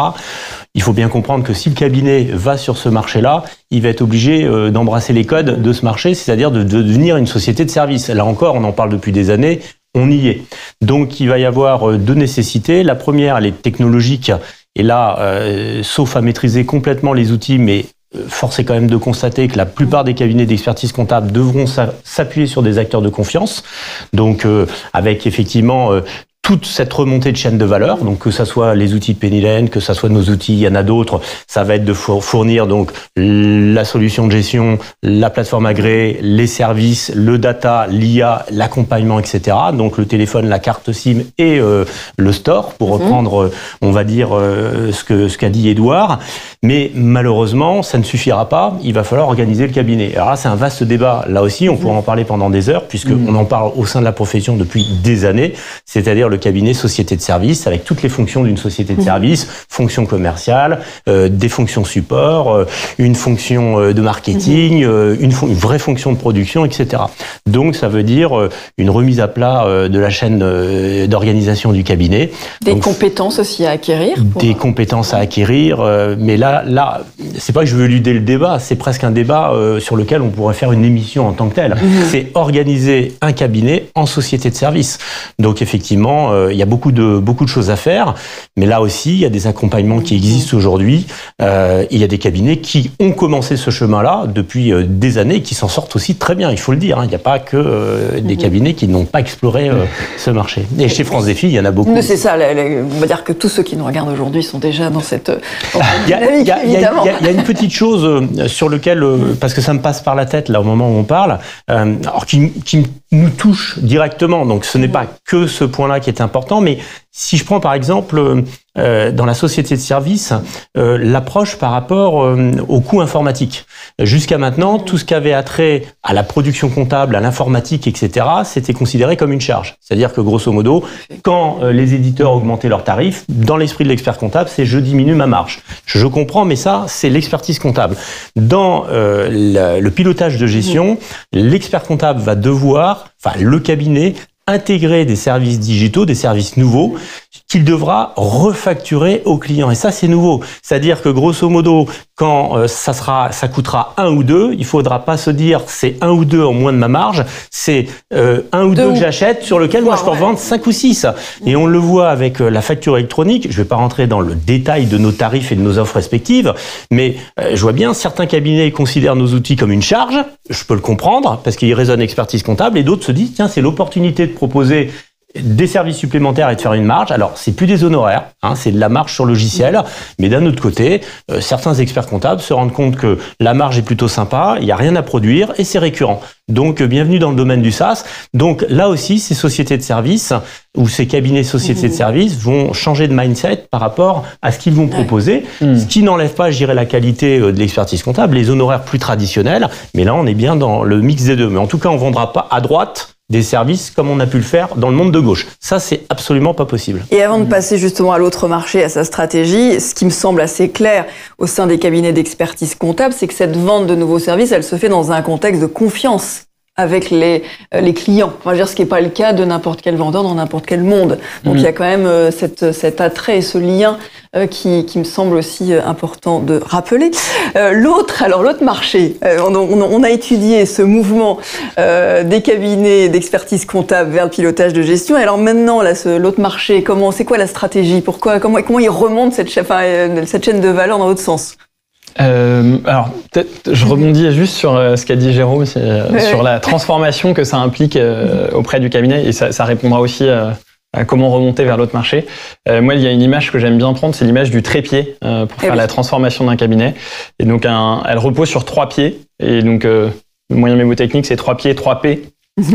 il faut bien comprendre que si le cabinet va sur ce marché-là, il va être obligé d'embrasser les codes de ce marché, c'est-à-dire de devenir une société de service. Là encore, on en parle depuis des années, on y est. Donc il va y avoir deux nécessités. La première, elle est technologique, et là, sauf à maîtriser complètement les outils, mais force est quand même de constater que la plupart des cabinets d'expertise comptable devront s'appuyer sur des acteurs de confiance, donc avec effectivement toute cette remontée de chaîne de valeur, donc que ça soit les outils de Penny Lane, que ça soit nos outils, il y en a d'autres, ça va être de fournir donc la solution de gestion, la plateforme agréée, les services, le data, l'IA, l'accompagnement, etc. Donc le téléphone, la carte SIM et le store, pour reprendre, on va dire, ce qu'a dit Édouard. Mais malheureusement, ça ne suffira pas, il va falloir organiser le cabinet. Alors là, c'est un vaste débat, là aussi, on pourra en parler pendant des heures, puisqu'on en parle au sein de la profession depuis des années, c'est-à-dire le cabinet société de service, avec toutes les fonctions d'une société de service, fonctions commerciales, des fonctions support, une fonction de marketing, une vraie fonction de production, etc. Donc ça veut dire une remise à plat de la chaîne d'organisation du cabinet. Des compétences aussi à acquérir. Des compétences à acquérir, mais là, c'est pas que je veux éluder le débat, c'est presque un débat sur lequel on pourrait faire une émission en tant que telle. C'est organiser un cabinet en société de service. Donc effectivement, il y a beaucoup de choses à faire, mais là aussi, il y a des accompagnements qui existent aujourd'hui. Il y a des cabinets qui ont commencé ce chemin-là depuis des années et qui s'en sortent aussi très bien, il faut le dire. Il n'y a pas que des cabinets qui n'ont pas exploré ce marché. Et chez France Défi, il y en a beaucoup. C'est ça, on va dire que tous ceux qui nous regardent aujourd'hui sont déjà dans cette dynamique, évidemment. Il y a une petite chose sur laquelle, parce que ça me passe par la tête là au moment où on parle, alors qui nous touche directement, donc ce n'est pas que ce point-là qui est important, mais si je prends par exemple dans la société de service l'approche par rapport au coût informatique. Jusqu'à maintenant, tout ce qui avait attrait à la production comptable, à l'informatique, etc., c'était considéré comme une charge. C'est-à-dire que grosso modo, quand les éditeurs augmentaient leurs tarifs, dans l'esprit de l'expert comptable, c'est je diminue ma marge. Je comprends, mais ça, c'est l'expertise comptable. Dans le pilotage de gestion, l'expert comptable va devoir, le cabinet, intégrer des services digitaux, des services nouveaux, qu'il devra refacturer aux clients. Et ça, c'est nouveau. C'est-à-dire que, grosso modo, quand ça coûtera 1 ou 2, il faudra pas se dire c'est 1 ou 2 en moins de ma marge, c'est 1 ou 2 que j'achète, sur lequel moi je peux en vendre 5 ou 6. Et on le voit avec la facture électronique. Je vais pas rentrer dans le détail de nos tarifs et de nos offres respectives, mais je vois bien certains cabinets considèrent nos outils comme une charge. Je peux le comprendre, parce qu'ils raisonnent expertise comptable, et d'autres se disent, tiens, c'est l'opportunité de proposer des services supplémentaires et de faire une marge. Alors, c'est plus des honoraires, c'est de la marge sur logiciel, mais d'un autre côté, certains experts comptables se rendent compte que la marge est plutôt sympa, il n'y a rien à produire et c'est récurrent. Donc, bienvenue dans le domaine du SaaS. Donc, là aussi, ces sociétés de services ou ces cabinets sociétés de services vont changer de mindset par rapport à ce qu'ils vont proposer, ce qui n'enlève pas, je dirais, la qualité de l'expertise comptable, les honoraires plus traditionnels, mais là, on est bien dans le mix des deux. Mais en tout cas, on ne vendra pas à droite des services comme on a pu le faire dans le monde de gauche. Ça, c'est absolument pas possible. Et avant de passer justement à l'autre marché, à sa stratégie, ce qui me semble assez clair au sein des cabinets d'expertise comptable, c'est que cette vente de nouveaux services, elle se fait dans un contexte de confiance avec les clients. Enfin, je veux dire, ce qui n'est pas le cas de n'importe quel vendeur dans n'importe quel monde. Donc il y a quand même cet attrait et ce lien qui me semble aussi important de rappeler. L'autre marché, on a étudié ce mouvement des cabinets d'expertise comptable vers le pilotage de gestion. Et alors maintenant, là, l'autre marché, c'est quoi la stratégie? Comment il remonte cette chaîne de valeur dans votre sens? Alors, peut-être, je rebondis juste sur ce qu'a dit Jérôme, sur la transformation que ça implique auprès du cabinet, et ça répondra aussi à comment remonter vers l'autre marché. Moi, il y a une image que j'aime bien prendre, c'est l'image du trépied pour faire la transformation d'un cabinet. Et donc, elle repose sur 3 pieds. Et donc, le moyen mémotechnique, c'est 3 pieds, 3 P.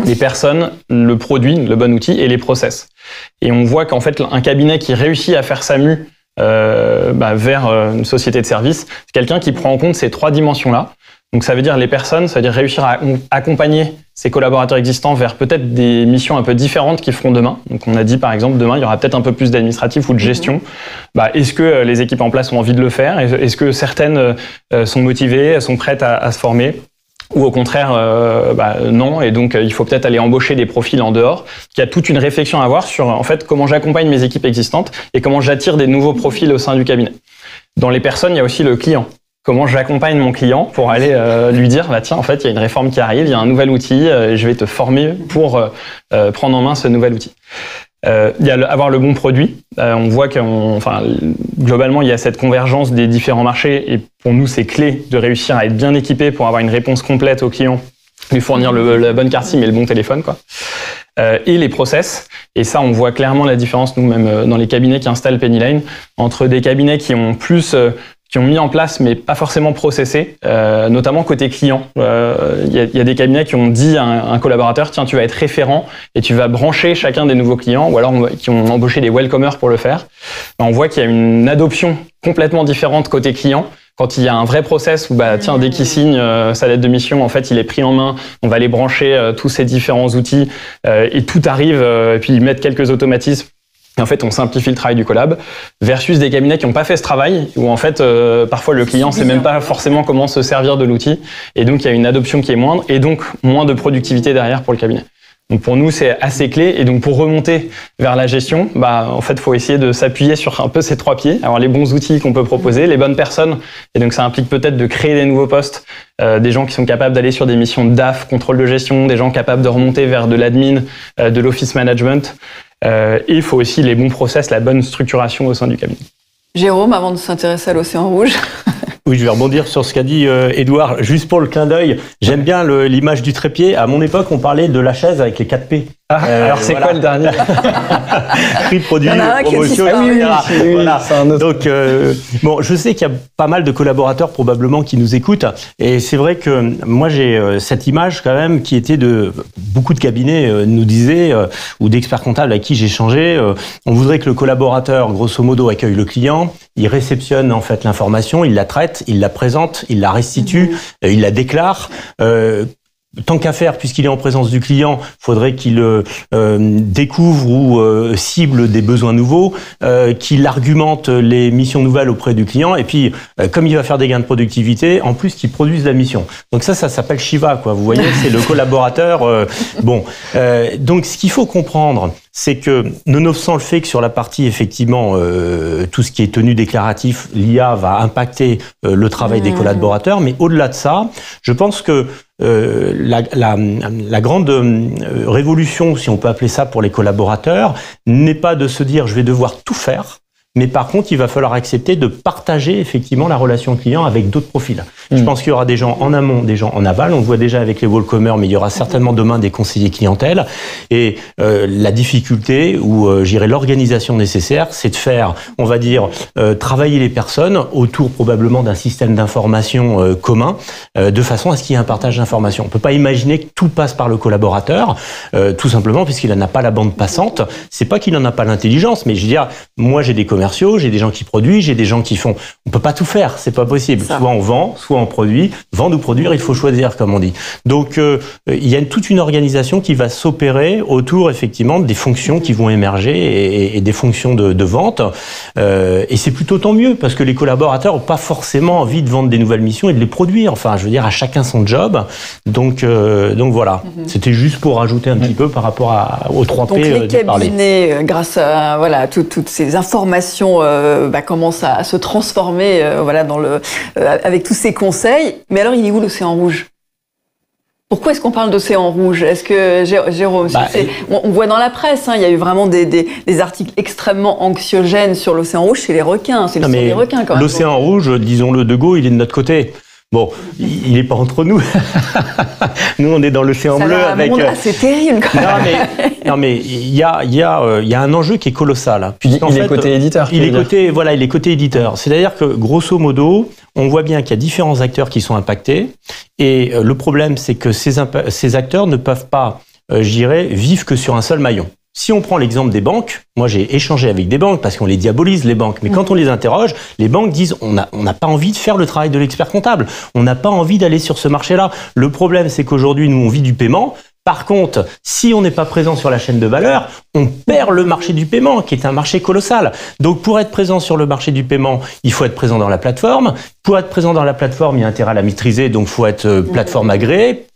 Les personnes, le produit, le bon outil et les process. Et on voit qu'en fait, un cabinet qui réussit à faire sa mue vers une société de service, c'est quelqu'un qui prend en compte ces 3 dimensions-là. Donc ça veut dire les personnes, ça veut dire réussir à accompagner ses collaborateurs existants vers peut-être des missions un peu différentes qu'ils feront demain. Donc on a dit par exemple demain il y aura peut-être un peu plus d'administratif ou de gestion. Est-ce que les équipes en place ont envie de le faire? Est-ce que certaines sont motivées, sont prêtes à se former? Ou au contraire, non. Et donc, il faut peut-être aller embaucher des profils en dehors. Il y a toute une réflexion à avoir sur, en fait, comment j'accompagne mes équipes existantes et comment j'attire des nouveaux profils au sein du cabinet. Dans les personnes, il y a aussi le client. Comment j'accompagne mon client pour aller lui dire, tiens, en fait, il y a une réforme qui arrive, il y a un nouvel outil, je vais te former pour prendre en main ce nouvel outil. Il y a avoir le bon produit. On voit globalement, il y a cette convergence des différents marchés et pour nous, c'est clé de réussir à être bien équipé pour avoir une réponse complète au client, lui fournir la bonne carte SIM et le bon téléphone, quoi. Et les process. Et ça, on voit clairement la différence, nous-mêmes, dans les cabinets qui installent Pennyline, entre des cabinets qui ont mis en place, mais pas forcément processé, notamment côté client. Il y a des cabinets qui ont dit à un collaborateur, tiens, tu vas être référent et tu vas brancher chacun des nouveaux clients, ou alors qui ont embauché des welcomers pour le faire. On voit qu'il y a une adoption complètement différente côté client. Quand il y a un vrai process où, tiens, dès qu'il signe sa lettre de mission, en fait, il est pris en main, on va aller brancher tous ces différents outils et tout arrive, et puis mettre quelques automatismes. Et en fait, on simplifie le travail du collab versus des cabinets qui n'ont pas fait ce travail où en fait, parfois le client sait même pas forcément comment se servir de l'outil et donc il y a une adoption qui est moindre et donc moins de productivité derrière pour le cabinet. Donc pour nous, c'est assez clé et donc pour remonter vers la gestion, en fait, faut essayer de s'appuyer sur un peu ces 3 pieds, avoir les bons outils qu'on peut proposer, les bonnes personnes et donc ça implique peut-être de créer des nouveaux postes, des gens qui sont capables d'aller sur des missions de DAF, contrôle de gestion, des gens capables de remonter vers de l'admin, de l'office management. Et il faut aussi les bons process, la bonne structuration au sein du cabinet. Jérôme, avant de s'intéresser à l'océan rouge. Oui, je vais rebondir sur ce qu'a dit Édouard. Juste pour le clin d'œil, j'aime bien l'image du trépied. À mon époque, on parlait de la chaise avec les 4 P. Alors c'est quoi le dernier? Prix de produit, promotion, etc. Voilà. Donc, je sais qu'il y a pas mal de collaborateurs probablement qui nous écoutent. Et c'est vrai que moi, j'ai cette image quand même qui était de beaucoup de cabinets nous disaient, ou d'experts comptables avec qui j'ai échangé, on voudrait que le collaborateur, grosso modo, accueille le client, il réceptionne en fait l'information, il la traite, il la présente, il la restitue, il la déclare. Tant qu'à faire, puisqu'il est en présence du client, faudrait qu'il découvre ou cible des besoins nouveaux, qu'il argumente les missions nouvelles auprès du client, et puis comme il va faire des gains de productivité, en plus qu'il produise la mission. Donc ça s'appelle Shiva, quoi. Vous voyez, c'est le collaborateur. Donc ce qu'il faut comprendre, c'est que, nonobstant le fait que sur la partie, effectivement, tout ce qui est tenue déclaratif, l'IA va impacter le travail des collaborateurs, mais au-delà de ça, je pense que la grande révolution, si on peut appeler ça pour les collaborateurs, n'est pas de se dire je vais devoir tout faire, mais par contre, il va falloir accepter de partager effectivement la relation client avec d'autres profils. Je pense qu'il y aura des gens en amont, des gens en aval. On le voit déjà avec les welcomers, mais il y aura certainement demain des conseillers clientèle. Et la difficulté, ou j'irai l'organisation nécessaire, c'est de faire, on va dire, travailler les personnes autour probablement d'un système d'information commun, de façon à ce qu'il y ait un partage d'informations. On peut pas imaginer que tout passe par le collaborateur, tout simplement puisqu'il n'en a pas la bande passante. C'est pas qu'il n'en a pas l'intelligence, mais je veux dire, moi j'ai des commerçants commerciaux, j'ai des gens qui produisent, j'ai des gens qui font. On peut pas tout faire, c'est pas possible. Soit on vend, soit on produit. Vendre ou produire, il faut choisir, comme on dit. Donc il y a toute une organisation qui va s'opérer autour effectivement des fonctions qui vont émerger et des fonctions de vente. Et c'est plutôt tant mieux parce que les collaborateurs n'ont pas forcément envie de vendre des nouvelles missions et de les produire. Enfin, je veux dire, à chacun son job. Donc voilà. C'était juste pour rajouter un petit peu par rapport aux 3P. Donc les cabinets, grâce à voilà toutes ces informations, commencent à se transformer avec tous ces conseils. Mais alors, il est où l'océan rouge ? Pourquoi est-ce qu'on parle d'océan rouge ? Est-ce que, Jérôme, on voit dans la presse, il y a eu vraiment des articles extrêmement anxiogènes sur l'océan rouge chez les requins. C'est les requins quand même. L'océan rouge, disons-le de go, il est de notre côté. Bon, il n'est pas entre nous. Nous, on est dans l'océan bleu avec. C'est terrible quand même. Non, mais il y a un enjeu qui est colossal. Il est côté éditeur. Il est côté éditeur. C'est-à-dire que, grosso modo, on voit bien qu'il y a différents acteurs qui sont impactés. Et le problème, c'est que ces acteurs ne peuvent pas, vivre que sur un seul maillon. Si on prend l'exemple des banques, moi j'ai échangé avec des banques parce qu'on les diabolise les banques, mais quand on les interroge, les banques disent on n'a pas envie de faire le travail de l'expert comptable, on n'a pas envie d'aller sur ce marché-là. Le problème c'est qu'aujourd'hui nous on vit du paiement. Par contre, si on n'est pas présent sur la chaîne de valeur, on perd le marché du paiement, qui est un marché colossal. Donc, pour être présent sur le marché du paiement, il faut être présent dans la plateforme. Pour être présent dans la plateforme, il y a intérêt à la maîtriser, donc il faut être plateforme agréée.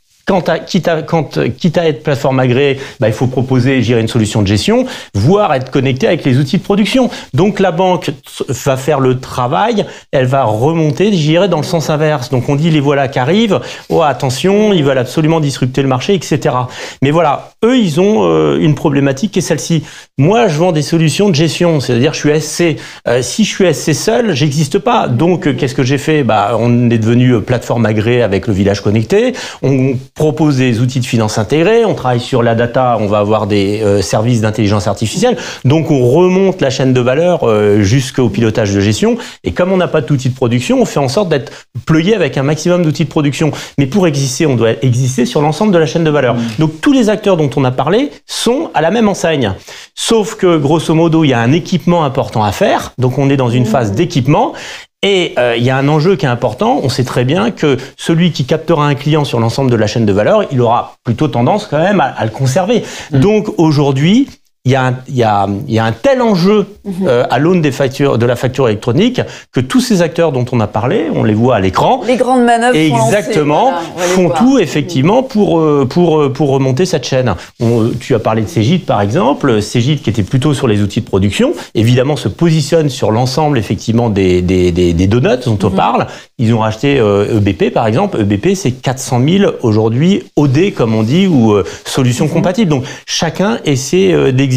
Quitte à être plateforme agréée, il faut proposer, une solution de gestion, voire être connecté avec les outils de production. Donc la banque va faire le travail, elle va remonter, dans le sens inverse. Donc on dit les voilà qui arrivent, oh attention, ils veulent absolument disrupter le marché, etc. Mais voilà, eux ils ont une problématique qui est celle-ci. Moi je vends des solutions de gestion, c'est-à-dire je suis SC. Si je suis SC seul, j'existe pas. Donc qu'est-ce que j'ai fait ? On est devenu plateforme agréée avec le village connecté. On propose des outils de finance intégrés, on travaille sur la data, on va avoir des services d'intelligence artificielle, donc on remonte la chaîne de valeur jusqu'au pilotage de gestion, et comme on n'a pas d'outils de production, on fait en sorte d'être ployé avec un maximum d'outils de production. Mais pour exister, on doit exister sur l'ensemble de la chaîne de valeur. Donc tous les acteurs dont on a parlé sont à la même enseigne. Sauf que, grosso modo, il y a un équipement important à faire, donc on est dans une phase d'équipement. Et il y a un enjeu qui est important. On sait très bien que celui qui captera un client sur l'ensemble de la chaîne de valeur, il aura plutôt tendance quand même à le conserver. Donc aujourd'hui, il y a un tel enjeu à l'aune de la facture électronique que tous ces acteurs dont on a parlé, on les voit à l'écran. Les grandes manœuvres exactement, font tout effectivement pour remonter cette chaîne. Tu as parlé de Cegid par exemple. Cegid qui était plutôt sur les outils de production, évidemment se positionne sur l'ensemble effectivement des donuts dont on parle. Ils ont racheté EBP par exemple. EBP c'est 400 000 aujourd'hui OD comme on dit ou solutions compatibles. Donc chacun essaie d'exister.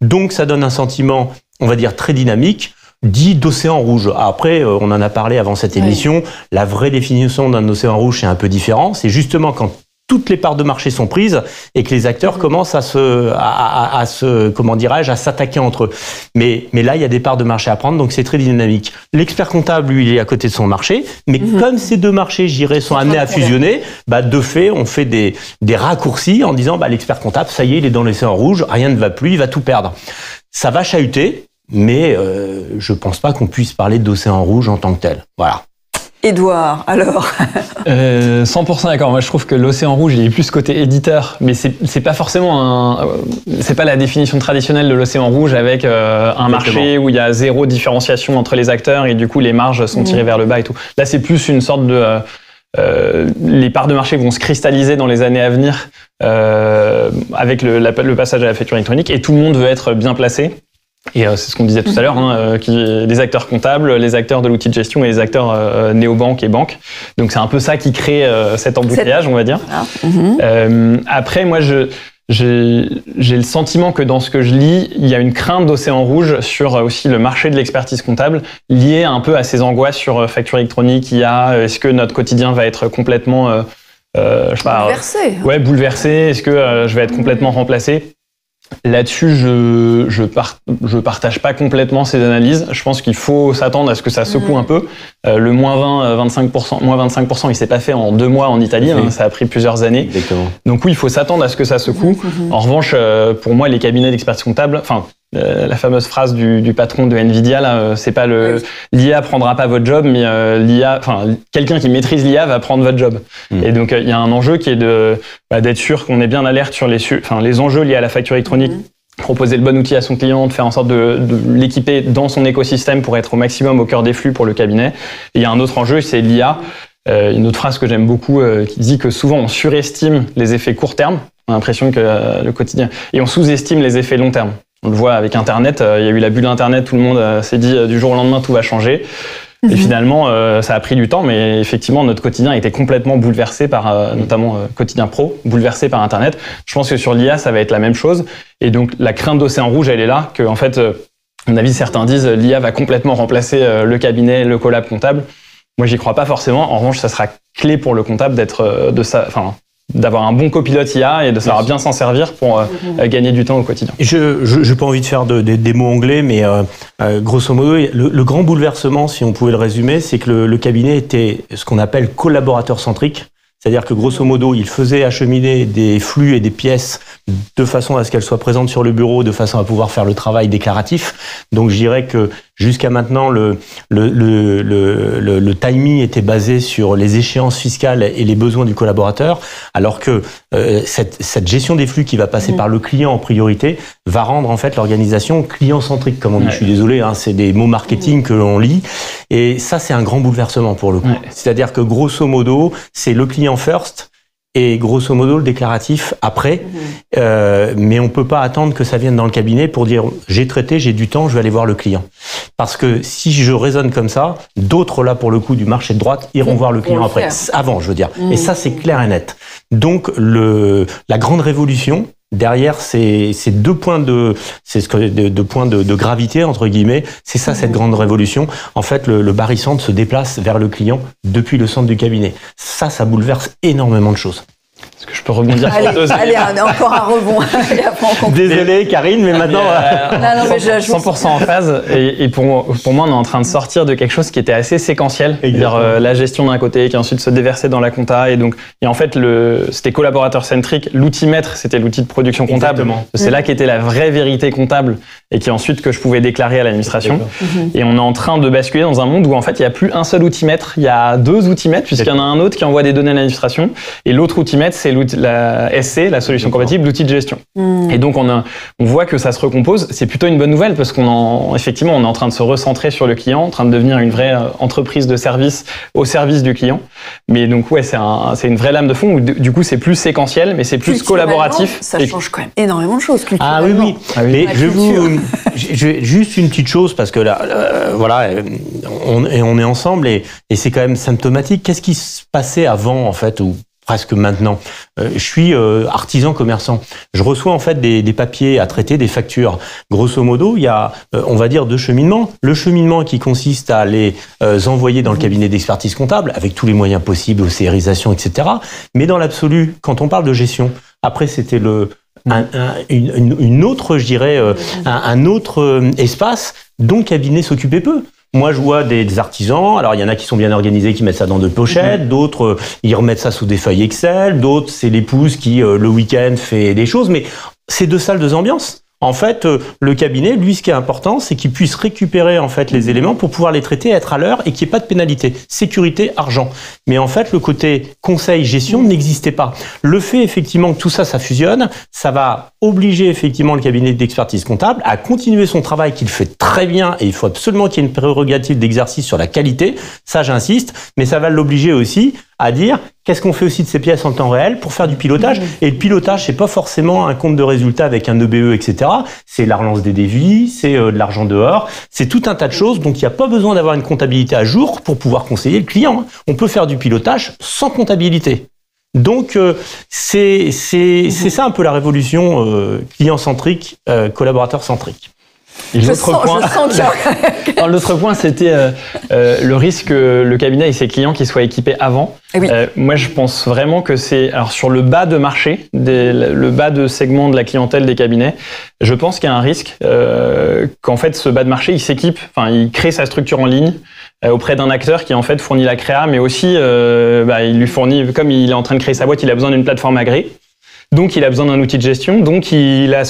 Donc ça donne un sentiment, on va dire, très dynamique, dit d'océan rouge. Après, on en a parlé avant cette émission, la vraie définition d'un océan rouge, c'est un peu différent. C'est justement quand toutes les parts de marché sont prises et que les acteurs commencent à s'attaquer entre eux. Mais là, il y a des parts de marché à prendre, donc c'est très dynamique. L'expert comptable, lui, il est à côté de son marché, mais comme ces deux marchés, sont amenés à fusionner, de fait, on fait des raccourcis en disant, l'expert comptable, ça y est, il est dans l'océan rouge, rien ne va plus, il va tout perdre. Ça va chahuter, mais je pense pas qu'on puisse parler d'océan rouge en tant que tel. Voilà. Édouard, alors 100% d'accord. Moi, je trouve que l'océan rouge, il est plus côté éditeur, mais c'est pas forcément c'est pas la définition traditionnelle de l'océan rouge avec un marché où il y a zéro différenciation entre les acteurs et du coup les marges sont tirées vers le bas et tout. Là, c'est plus une sorte de les parts de marché vont se cristalliser dans les années à venir avec le passage à la facture électronique et tout le monde veut être bien placé. Et c'est ce qu'on disait tout à l'heure, les acteurs comptables, les acteurs de l'outil de gestion et les acteurs néobanques et banques. Donc c'est un peu ça qui crée cet embouteillage, on va dire. Après, moi, j'ai le sentiment que dans ce que je lis, il y a une crainte d'océan rouge sur aussi le marché de l'expertise comptable, liée un peu à ces angoisses sur facture électronique. Est-ce que notre quotidien va être complètement bouleversé. Bouleversé. Est-ce que je vais être complètement remplacé? Là-dessus, je partage pas complètement ces analyses. Je pense qu'il faut s'attendre à ce que ça secoue un peu. Le moins 25%, il s'est pas fait en 2 mois en Italie. Ça a pris plusieurs années. Exactement. Donc oui, il faut s'attendre à ce que ça secoue. En revanche, pour moi, les cabinets d'expertise comptable, la fameuse phrase du patron de Nvidia, là, c'est pas l'IA prendra pas votre job, mais quelqu'un qui maîtrise l'IA va prendre votre job. Et donc, il y a un enjeu qui est d'être sûr qu'on est bien alerte sur les enjeux liés à la facture électronique. Proposer le bon outil à son client, de faire en sorte de l'équiper dans son écosystème pour être au maximum au cœur des flux pour le cabinet. Et il y a un autre enjeu, c'est l'IA. Une autre phrase que j'aime beaucoup qui dit que souvent on surestime les effets court terme. On a l'impression que le quotidien... Et on sous-estime les effets long terme. On le voit avec Internet. Il y a eu la bulle Internet, tout le monde s'est dit du jour au lendemain tout va changer. Et finalement, ça a pris du temps, mais effectivement, notre quotidien a été complètement bouleversé par, notamment quotidien pro, bouleversé par Internet. Je pense que sur l'IA, ça va être la même chose. Et donc, la crainte d'Océan Rouge, elle est là, que en fait, à mon avis, certains disent l'IA va complètement remplacer le cabinet, le collab comptable. Moi, j'y crois pas forcément. En revanche, ça sera clé pour le comptable d'avoir un bon copilote IA et de savoir bien s'en servir pour gagner du temps au quotidien. Je n'ai pas envie de faire des mots anglais, mais grosso modo, le grand bouleversement, si on pouvait le résumer, c'est que le cabinet était ce qu'on appelle collaborateur centrique. C'est-à-dire que grosso modo, il faisait acheminer des flux et des pièces de façon à ce qu'elles soient présentes sur le bureau, de façon à pouvoir faire le travail déclaratif. Donc je dirais que jusqu'à maintenant, le timing était basé sur les échéances fiscales et les besoins du collaborateur, alors que cette gestion des flux qui va passer par le client en priorité va rendre en fait l'organisation client-centrique, comme on dit. Je suis désolé, c'est des mots marketing que l'on lit. Et ça, c'est un grand bouleversement pour le coup. C'est-à-dire que grosso modo, c'est le client first et grosso modo le déclaratif après. Mais on peut pas attendre que ça vienne dans le cabinet pour dire j'ai traité, j'ai du temps, je vais aller voir le client. Parce que si je raisonne comme ça, d'autres là pour le coup du marché de droite iront voir le client après, avant je veux dire. Et ça c'est clair et net. Donc la grande révolution derrière ces deux points de gravité entre guillemets, c'est ça cette grande révolution. En fait, le barycentre se déplace vers le client depuis le centre du cabinet. Ça bouleverse énormément de choses. Est-ce que je peux rebondir sur deux Allez, encore un rebond. Désolé Karine, mais maintenant... 100% en phase. Et pour moi, on est en train de sortir de quelque chose qui était assez séquentiel. C'est-à-dire la gestion d'un côté qui ensuite se déversait dans la compta. Et en fait, c'était collaborateur centrique. L'outil maître, c'était l'outil de production comptable. Exactement. C'est là qu'était la vraie vérité comptable et qui ensuite que je pouvais déclarer à l'administration. Et on est en train de basculer dans un monde où en fait, il n'y a plus un seul outil maître. Il y a deux outils maîtres puisqu'il y en a un autre qui envoie des données à l'administration. Et l'autre outil maître, c'est la SC, la solution compatible, l'outil de gestion. Et donc on voit que ça se recompose. C'est plutôt une bonne nouvelle parce effectivement, on est en train de se recentrer sur le client, en train de devenir une vraie entreprise de service au service du client. Mais donc c'est une vraie lame de fond où du coup c'est plus séquentiel, mais c'est plus collaboratif. Ça change quand même énormément de choses. Ah oui. Mais je vais juste une petite chose parce que là, voilà, on est ensemble et c'est quand même symptomatique. Qu'est-ce qui se passait avant en fait ou presque maintenant. Je suis artisan commerçant. Je reçois en fait des papiers à traiter, des factures. Grosso modo, il y a, on va dire, deux cheminements. Le cheminement qui consiste à les envoyer dans le cabinet d'expertise comptable avec tous les moyens possibles, aux sérialisations, etc. Mais dans l'absolu, quand on parle de gestion, après c'était une autre, je dirais, un autre espace dont le cabinet s'occupait peu. Moi, je vois des artisans. Alors, il y en a qui sont bien organisés, qui mettent ça dans deux pochettes. D'autres, ils remettent ça sous des feuilles Excel. D'autres, c'est l'épouse qui, le week-end, fait des choses. Mais c'est deux salles, deux ambiances. En fait, le cabinet, lui, ce qui est important, c'est qu'il puisse récupérer en fait les éléments pour pouvoir les traiter, être à l'heure et qu'il n'y ait pas de pénalité. Sécurité, argent. Mais en fait, le côté conseil, gestion n'existait pas. Le fait, effectivement, que tout ça, ça fusionne, ça va obliger, effectivement, le cabinet d'expertise comptable à continuer son travail qu'il fait très bien et il faut absolument qu'il y ait une prérogative d'exercice sur la qualité. Ça, j'insiste. Mais ça va l'obliger aussi à dire qu'est-ce qu'on fait aussi de ces pièces en temps réel pour faire du pilotage. Et le pilotage, c'est pas forcément un compte de résultats avec un EBE, etc. C'est la relance des devis, c'est de l'argent dehors, c'est tout un tas de choses. Donc, il n'y a pas besoin d'avoir une comptabilité à jour pour pouvoir conseiller le client. On peut faire du pilotage sans comptabilité. Donc, c'est ça un peu la révolution client-centrique, collaborateur-centrique. Et l'autre point, c'était le risque que le cabinet et ses clients qui soient équipés avant. Oui. Moi, je pense vraiment que c'est sur le bas de marché, le bas de segment de la clientèle des cabinets. Je pense qu'il y a un risque qu'en fait ce bas de marché, il s'équipe, il crée sa structure en ligne auprès d'un acteur qui en fait fournit la créa, mais aussi il lui fournit, comme il est en train de créer sa boîte, il a besoin d'une plateforme agréée. Donc, il a besoin d'un outil de gestion. Donc, il a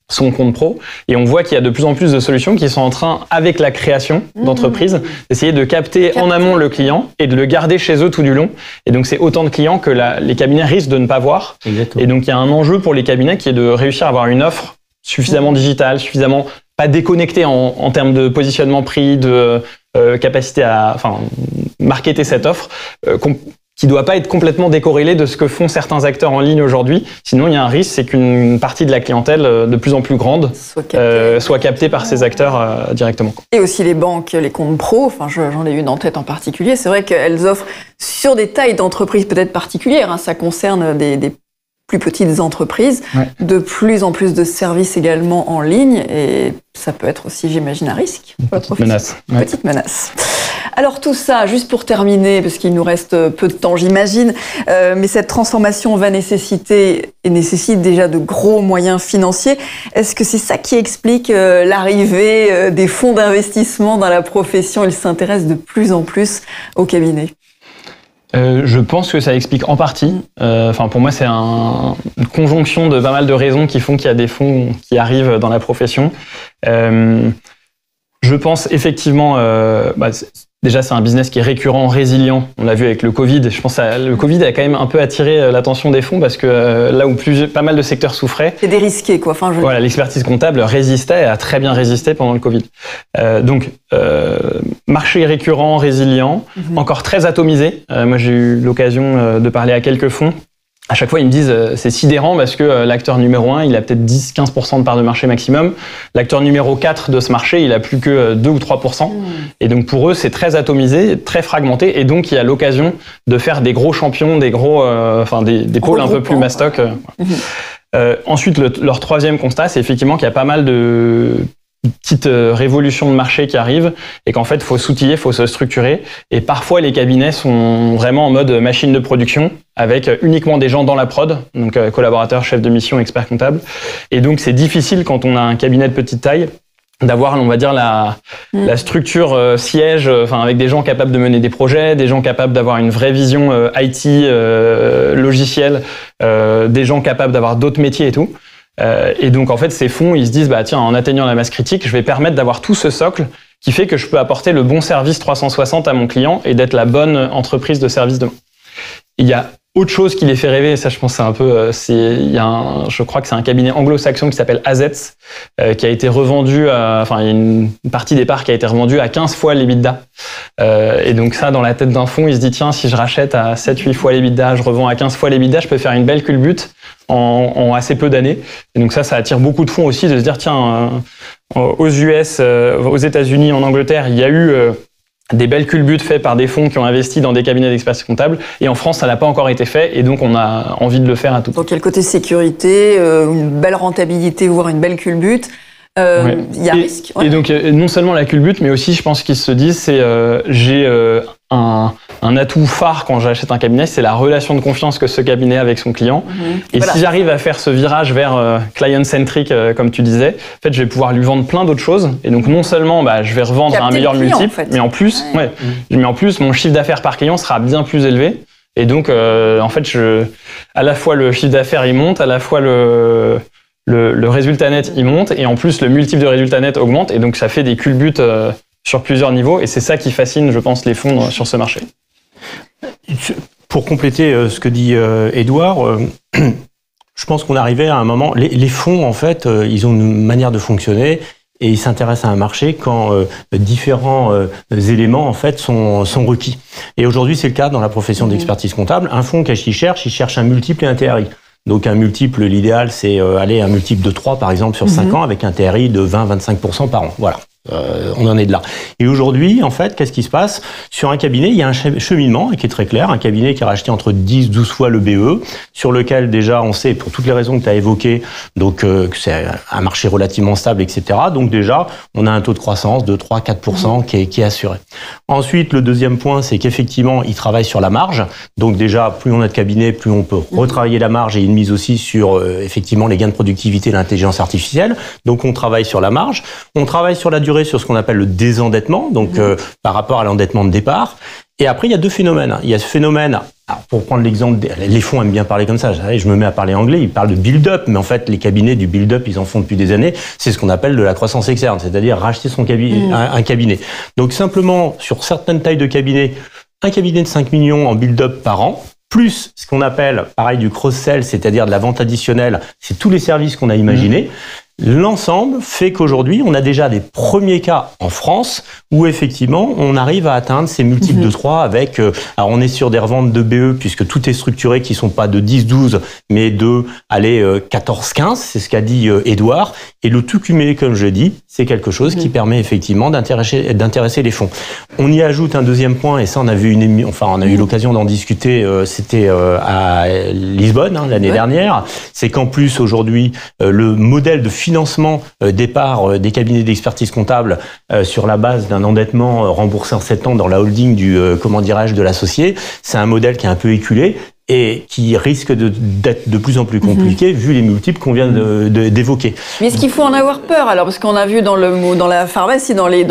son compte pro. Et on voit qu'il y a de plus en plus de solutions qui sont en train, avec la création d'entreprises, d'essayer de capter en amont le client et de le garder chez eux tout du long. Et donc, c'est autant de clients que les cabinets risquent de ne pas voir. Exactement. Et donc, il y a un enjeu pour les cabinets qui est de réussir à avoir une offre suffisamment digitale, suffisamment pas déconnectée en termes de positionnement prix, de capacité à marketer cette offre, qui ne doit pas être complètement décorrélé de ce que font certains acteurs en ligne aujourd'hui. Sinon, il y a un risque, c'est qu'une partie de la clientèle de plus en plus grande soit captée par ces acteurs directement. Et aussi les banques, les comptes pro, j'en ai une en tête en particulier. C'est vrai qu'elles offrent sur des tailles d'entreprises peut-être particulières. Ça concerne des plus petites entreprises, de plus en plus de services également en ligne. Et ça peut être aussi, j'imagine, un risque. Petite menace. Petite menace. Alors tout ça, juste pour terminer, parce qu'il nous reste peu de temps, j'imagine, mais cette transformation va nécessite déjà de gros moyens financiers. Est-ce que c'est ça qui explique l'arrivée des fonds d'investissement dans la profession? Ils s'intéressent de plus en plus au cabinet. Je pense que ça explique en partie. Pour moi, c'est une conjonction de pas mal de raisons qui font qu'il y a des fonds qui arrivent dans la profession. Je pense effectivement, déjà c'est un business qui est récurrent, résilient. On l'a vu avec le Covid. Je pense que le Covid a quand même un peu attiré l'attention des fonds parce que là où pas mal de secteurs souffraient. C'est dérisqué, quoi. Voilà, l'expertise comptable résistait et a très bien résisté pendant le Covid. Marché récurrent, résilient, encore très atomisé. Moi, j'ai eu l'occasion de parler à quelques fonds. À chaque fois, ils me disent c'est sidérant parce que l'acteur numéro 1, il a peut-être 10-15% de part de marché maximum. L'acteur numéro 4 de ce marché, il a plus que 2 ou 3%. Et donc, pour eux, c'est très atomisé, très fragmenté. Et donc, il y a l'occasion de faire des gros champions, des gros, des pôles un peu plus mastoc. Ensuite, leur troisième constat, c'est effectivement qu'il y a pas mal de petites révolutions de marché qui arrivent et qu'en fait, il faut s'outiller, il faut se structurer. Et parfois, les cabinets sont vraiment en mode machine de production avec uniquement des gens dans la prod, donc collaborateurs, chefs de mission, experts comptables. Et donc, c'est difficile quand on a un cabinet de petite taille d'avoir, on va dire, la structure siège, avec des gens capables de mener des projets, des gens capables d'avoir une vraie vision IT, logiciel, des gens capables d'avoir d'autres métiers et tout. Et donc, en fait, ces fonds, ils se disent, en atteignant la masse critique, je vais permettre d'avoir tout ce socle qui fait que je peux apporter le bon service 360 à mon client et d'être la bonne entreprise de service demain. Il y a autre chose qui les fait rêver, ça je pense c'est un peu, je crois que c'est un cabinet anglo-saxon qui s'appelle Azets, qui a été revendu, il y a une partie des parts qui a été revendue à 15 fois l'EBITDA. Et donc ça, dans la tête d'un fonds, il se dit, tiens, si je rachète à 7-8 fois l'EBITDA, je revends à 15 fois l'EBITDA, je peux faire une belle culbute en assez peu d'années. Et donc ça attire beaucoup de fonds aussi de se dire, tiens, aux US, aux États-Unis, en Angleterre, il y a eu des belles culbutes faites par des fonds qui ont investi dans des cabinets d'expertise comptable. Et en France, ça n'a pas encore été fait. Et donc, on a envie de le faire à tout. Donc, il y a le côté sécurité, une belle rentabilité, voire une belle culbute. Il y a un risque. Et donc, non seulement la culbute, mais aussi, je pense qu'ils se disent, c'est j'ai un atout phare quand j'achète un cabinet, c'est la relation de confiance que ce cabinet a avec son client. Et si j'arrive à faire ce virage vers client-centric, comme tu disais, en fait, je vais pouvoir lui vendre plein d'autres choses. Et donc, non seulement je vais revendre à un meilleur multiple, en fait. mais en plus, mon chiffre d'affaires par client sera bien plus élevé. Et donc, en fait, à la fois le chiffre d'affaires, il monte, à la fois le résultat net, il monte, et en plus, le multiple de résultat net augmente. Et donc, ça fait des culbutes sur plusieurs niveaux. Et c'est ça qui fascine, je pense, les fonds sur ce marché. Pour compléter ce que dit Édouard, je pense qu'on arrivait à un moment. Les fonds, en fait, ils ont une manière de fonctionner et ils s'intéressent à un marché quand différents éléments, en fait, sont requis. Et aujourd'hui, c'est le cas dans la profession d'expertise comptable. Un fonds, qu'est-ce qu'il cherche? Il cherche un multiple et un TRI. Donc un multiple, l'idéal, c'est aller à un multiple de 3, par exemple, sur 5 ans, avec un TRI de 20-25% par an. Voilà. On en est de là. Et aujourd'hui, en fait, qu'est-ce qui se passe? Sur un cabinet, il y a un cheminement qui est très clair. Un cabinet qui a racheté entre 10-12 fois le BE, sur lequel déjà on sait, pour toutes les raisons que tu as évoquées, donc que c'est un marché relativement stable, etc. Donc déjà, on a un taux de croissance de 3-4% qui est assuré. Ensuite, le deuxième point, c'est qu'effectivement, il travaille sur la marge. Donc déjà, plus on a de cabinets, plus on peut retravailler la marge et une mise aussi sur effectivement les gains de productivité et l'intelligence artificielle. Donc on travaille sur la marge. On travaille sur la durée structuré sur ce qu'on appelle le désendettement, donc par rapport à l'endettement de départ. Et après, il y a deux phénomènes. Il y a ce phénomène, alors pour prendre l'exemple, les fonds aiment bien parler comme ça, je me mets à parler anglais, ils parlent de build-up, mais en fait, les cabinets du build-up, ils en font depuis des années, c'est ce qu'on appelle de la croissance externe, c'est-à-dire racheter son cabinet, un cabinet. Donc simplement, sur certaines tailles de cabinets, un cabinet de 5 millions en build-up par an, plus ce qu'on appelle, pareil, du cross-sell, c'est-à-dire de la vente additionnelle, c'est tous les services qu'on a imaginés. L'ensemble fait qu'aujourd'hui, on a déjà des premiers cas en France où effectivement, on arrive à atteindre ces multiples de 3 avec, alors on est sur des reventes de BE puisque tout est structuré qui sont pas de 10-12 mais de, 14-15, c'est ce qu'a dit Édouard. Et le tout cumulé, comme je dis, c'est quelque chose qui permet effectivement d'intéresser les fonds. On y ajoute un deuxième point et ça on a vu on a eu l'occasion d'en discuter, c'était à Lisbonne l'année dernière, c'est qu'en plus aujourd'hui, le modèle de financement départ des cabinets d'expertise comptable sur la base d'un endettement remboursé en 7 ans dans la holding de l'associé, c'est un modèle qui est un peu éculé et qui risque d'être de plus en plus compliqué vu les multiples qu'on vient d'évoquer. Mais est-ce qu'il faut en avoir peur alors, parce qu'on a vu dans la pharmacie, dans les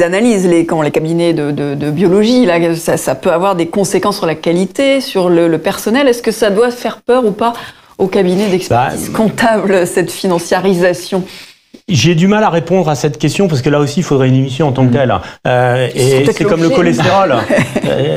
analyses, les cabinets de biologie, là, ça peut avoir des conséquences sur la qualité, sur le personnel. Est-ce que ça doit faire peur ou pas au cabinet d'expertise comptable, cette financiarisation? J'ai du mal à répondre à cette question parce que là aussi, il faudrait une émission en tant que telle. Et c'est comme le cholestérol.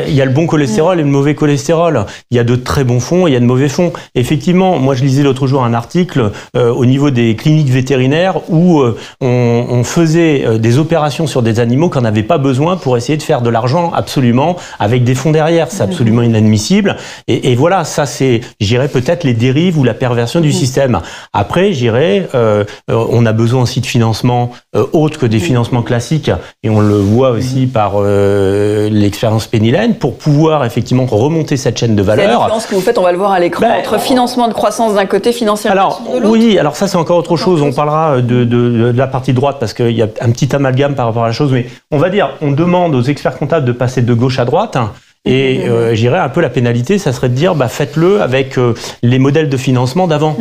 Il y a le bon cholestérol et le mauvais cholestérol. Il y a de très bons fonds et il y a de mauvais fonds. Effectivement, moi, je lisais l'autre jour un article au niveau des cliniques vétérinaires où on faisait des opérations sur des animaux qu'on n'avait pas besoin pour essayer de faire de l'argent absolument avec des fonds derrière. C'est absolument inadmissible. Et voilà, ça, c'est, j'irais peut-être les dérives ou la perversion du système. Après, j'irais, on a besoin aussi de financement autre que des financements classiques et on le voit aussi par l'expérience Pennylen pour pouvoir effectivement remonter cette chaîne de valeur. C'est la différence que vous faites, on va le voir à l'écran, entre financement de croissance d'un côté, financier de l'autre. Oui, alors ça c'est encore autre chose, on parlera de la partie droite parce qu'il y a un petit amalgame par rapport à la chose, mais on va dire, on demande aux experts comptables de passer de gauche à droite. Et j'irais un peu la pénalité, ça serait de dire faites-le avec les modèles de financement d'avant.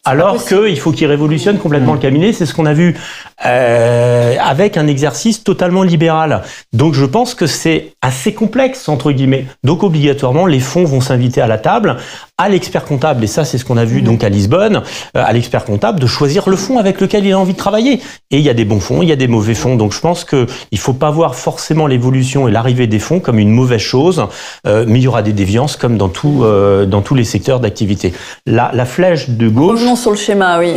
Alors qu'il faut qu'il révolutionne complètement le cabinet, c'est ce qu'on a vu avec un exercice totalement libéral. Donc je pense que c'est assez complexe, entre guillemets. Donc obligatoirement, les fonds vont s'inviter à la table, à l'expert comptable, et ça c'est ce qu'on a vu donc à Lisbonne, à l'expert comptable de choisir le fonds avec lequel il a envie de travailler. Et il y a des bons fonds, il y a des mauvais fonds. Donc je pense qu'il ne faut pas voir forcément l'évolution et l'arrivée des fonds comme une mauvaise chose, mais il y aura des déviances comme dans tous les secteurs d'activité. La flèche de gauche... Revenons sur le schéma, oui.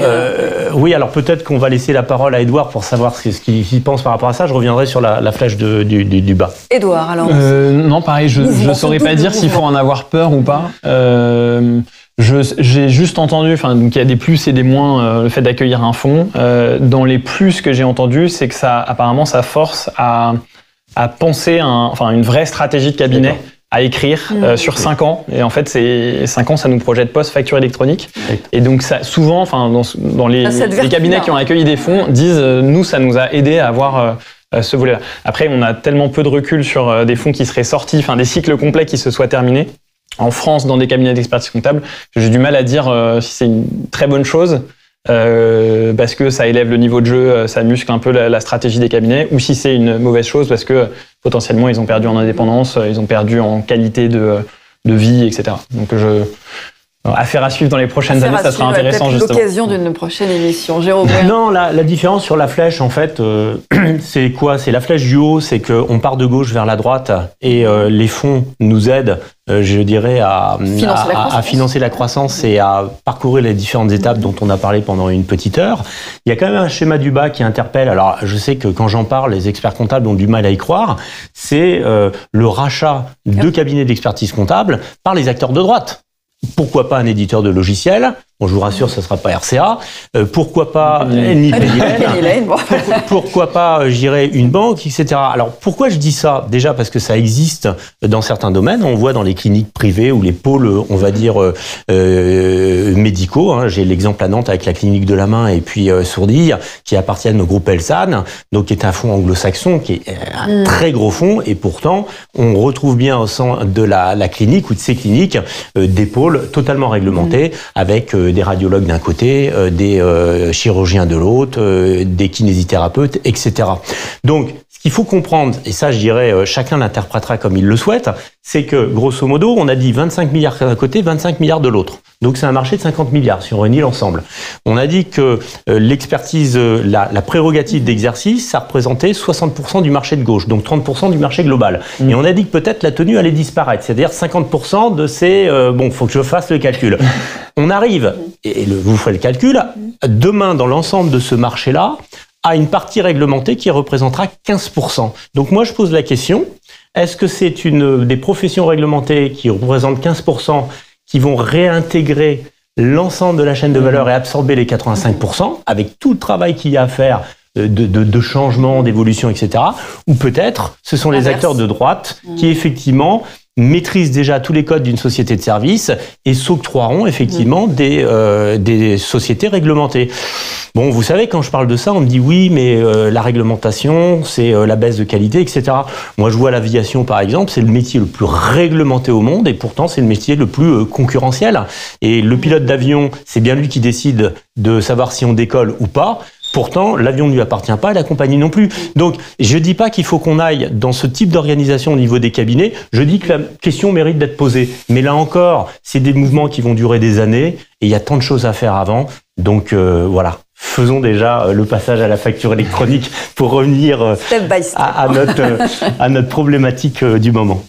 Oui, alors peut-être qu'on va laisser la parole à Édouard pour savoir ce qu'il pense par rapport à ça. Je reviendrai sur la flèche du bas. Édouard, alors non, pareil, je ne saurais pas dire s'il faut en avoir peur ou pas. J'ai juste entendu, donc il y a des plus et des moins, le fait d'accueillir un fonds. Dans les plus que j'ai entendus, c'est que apparemment, ça force à penser une vraie stratégie de cabinet. À écrire sur 5 ans. Et en fait, 5 ans, ça nous projette post-facture électronique. Et donc, ça, souvent, dans les cabinets qui ont accueilli des fonds, disent, nous, ça nous a aidé à avoir ce volet-là. Après, on a tellement peu de recul sur des fonds qui seraient sortis, des cycles complets qui se soient terminés. En France, dans des cabinets d'expertise comptable, j'ai du mal à dire si c'est une très bonne chose. Parce que ça élève le niveau de jeu, ça muscle un peu la stratégie des cabinets, ou si c'est une mauvaise chose parce que potentiellement ils ont perdu en indépendance, ils ont perdu en qualité de vie, etc. Donc affaire à suivre dans les prochaines années, ça sera intéressant justement. L'occasion d'une prochaine émission. Jérôme. Non, la différence sur la flèche, en fait, c'est quoi? C'est la flèche du haut, c'est qu'on part de gauche vers la droite et les fonds nous aident, je dirais, à financer la croissance et à parcourir les différentes étapes dont on a parlé pendant une petite heure. Il y a quand même un schéma du bas qui interpelle. Alors, je sais que quand j'en parle, les experts comptables ont du mal à y croire. C'est le rachat de cabinets d'expertise comptable par les acteurs de droite. Pourquoi pas un éditeur de logiciels? Bon, je vous rassure, ça sera pas RCA. Pourquoi pas ni Pennylen? Pourquoi pas, je dirais, une banque, etc. Alors, pourquoi je dis ça? Déjà parce que ça existe dans certains domaines. On voit dans les cliniques privées ou les pôles, on va dire, médicaux. J'ai l'exemple à Nantes avec la clinique de la main et puis Sourdille, qui appartiennent au groupe Elsan, donc qui est un fonds anglo-saxon, qui est un très gros fonds. Et pourtant, on retrouve bien au sein de la clinique ou de ces cliniques des pôles totalement réglementés avec des radiologues d'un côté, des chirurgiens de l'autre, des kinésithérapeutes, etc. Donc, ce qu'il faut comprendre, et ça je dirais chacun l'interprétera comme il le souhaite, c'est que grosso modo on a dit 25 milliards d'un côté, 25 milliards de l'autre. Donc c'est un marché de 50 milliards si on réunit l'ensemble. On a dit que l'expertise, la prérogative d'exercice, ça représentait 60% du marché de gauche, donc 30% du marché global. Et on a dit que peut-être la tenue allait disparaître, c'est-à-dire 50% de ces... bon, faut que je fasse le calcul. On arrive, et vous ferez le calcul, demain dans l'ensemble de ce marché-là, à une partie réglementée qui représentera 15%. Donc moi je pose la question, est-ce que c'est des professions réglementées qui représentent 15% qui vont réintégrer l'ensemble de la chaîne de valeur et absorber les 85% avec tout le travail qu'il y a à faire de changement, d'évolution, etc. Ou peut-être ce sont les acteurs de droite qui effectivement maîtrisent déjà tous les codes d'une société de service et s'octroieront effectivement des sociétés réglementées. Bon, vous savez, quand je parle de ça, on me dit oui, mais la réglementation, c'est la baisse de qualité, etc. Moi, je vois l'aviation, par exemple, c'est le métier le plus réglementé au monde et pourtant, c'est le métier le plus concurrentiel. Et le pilote d'avion, c'est bien lui qui décide de savoir si on décolle ou pas. Pourtant, l'avion ne lui appartient pas et la compagnie non plus. Donc, je dis pas qu'il faut qu'on aille dans ce type d'organisation au niveau des cabinets. Je dis que la question mérite d'être posée. Mais là encore, c'est des mouvements qui vont durer des années et il y a tant de choses à faire avant. Donc, voilà. Faisons déjà le passage à la facture électronique pour revenir à notre problématique du moment.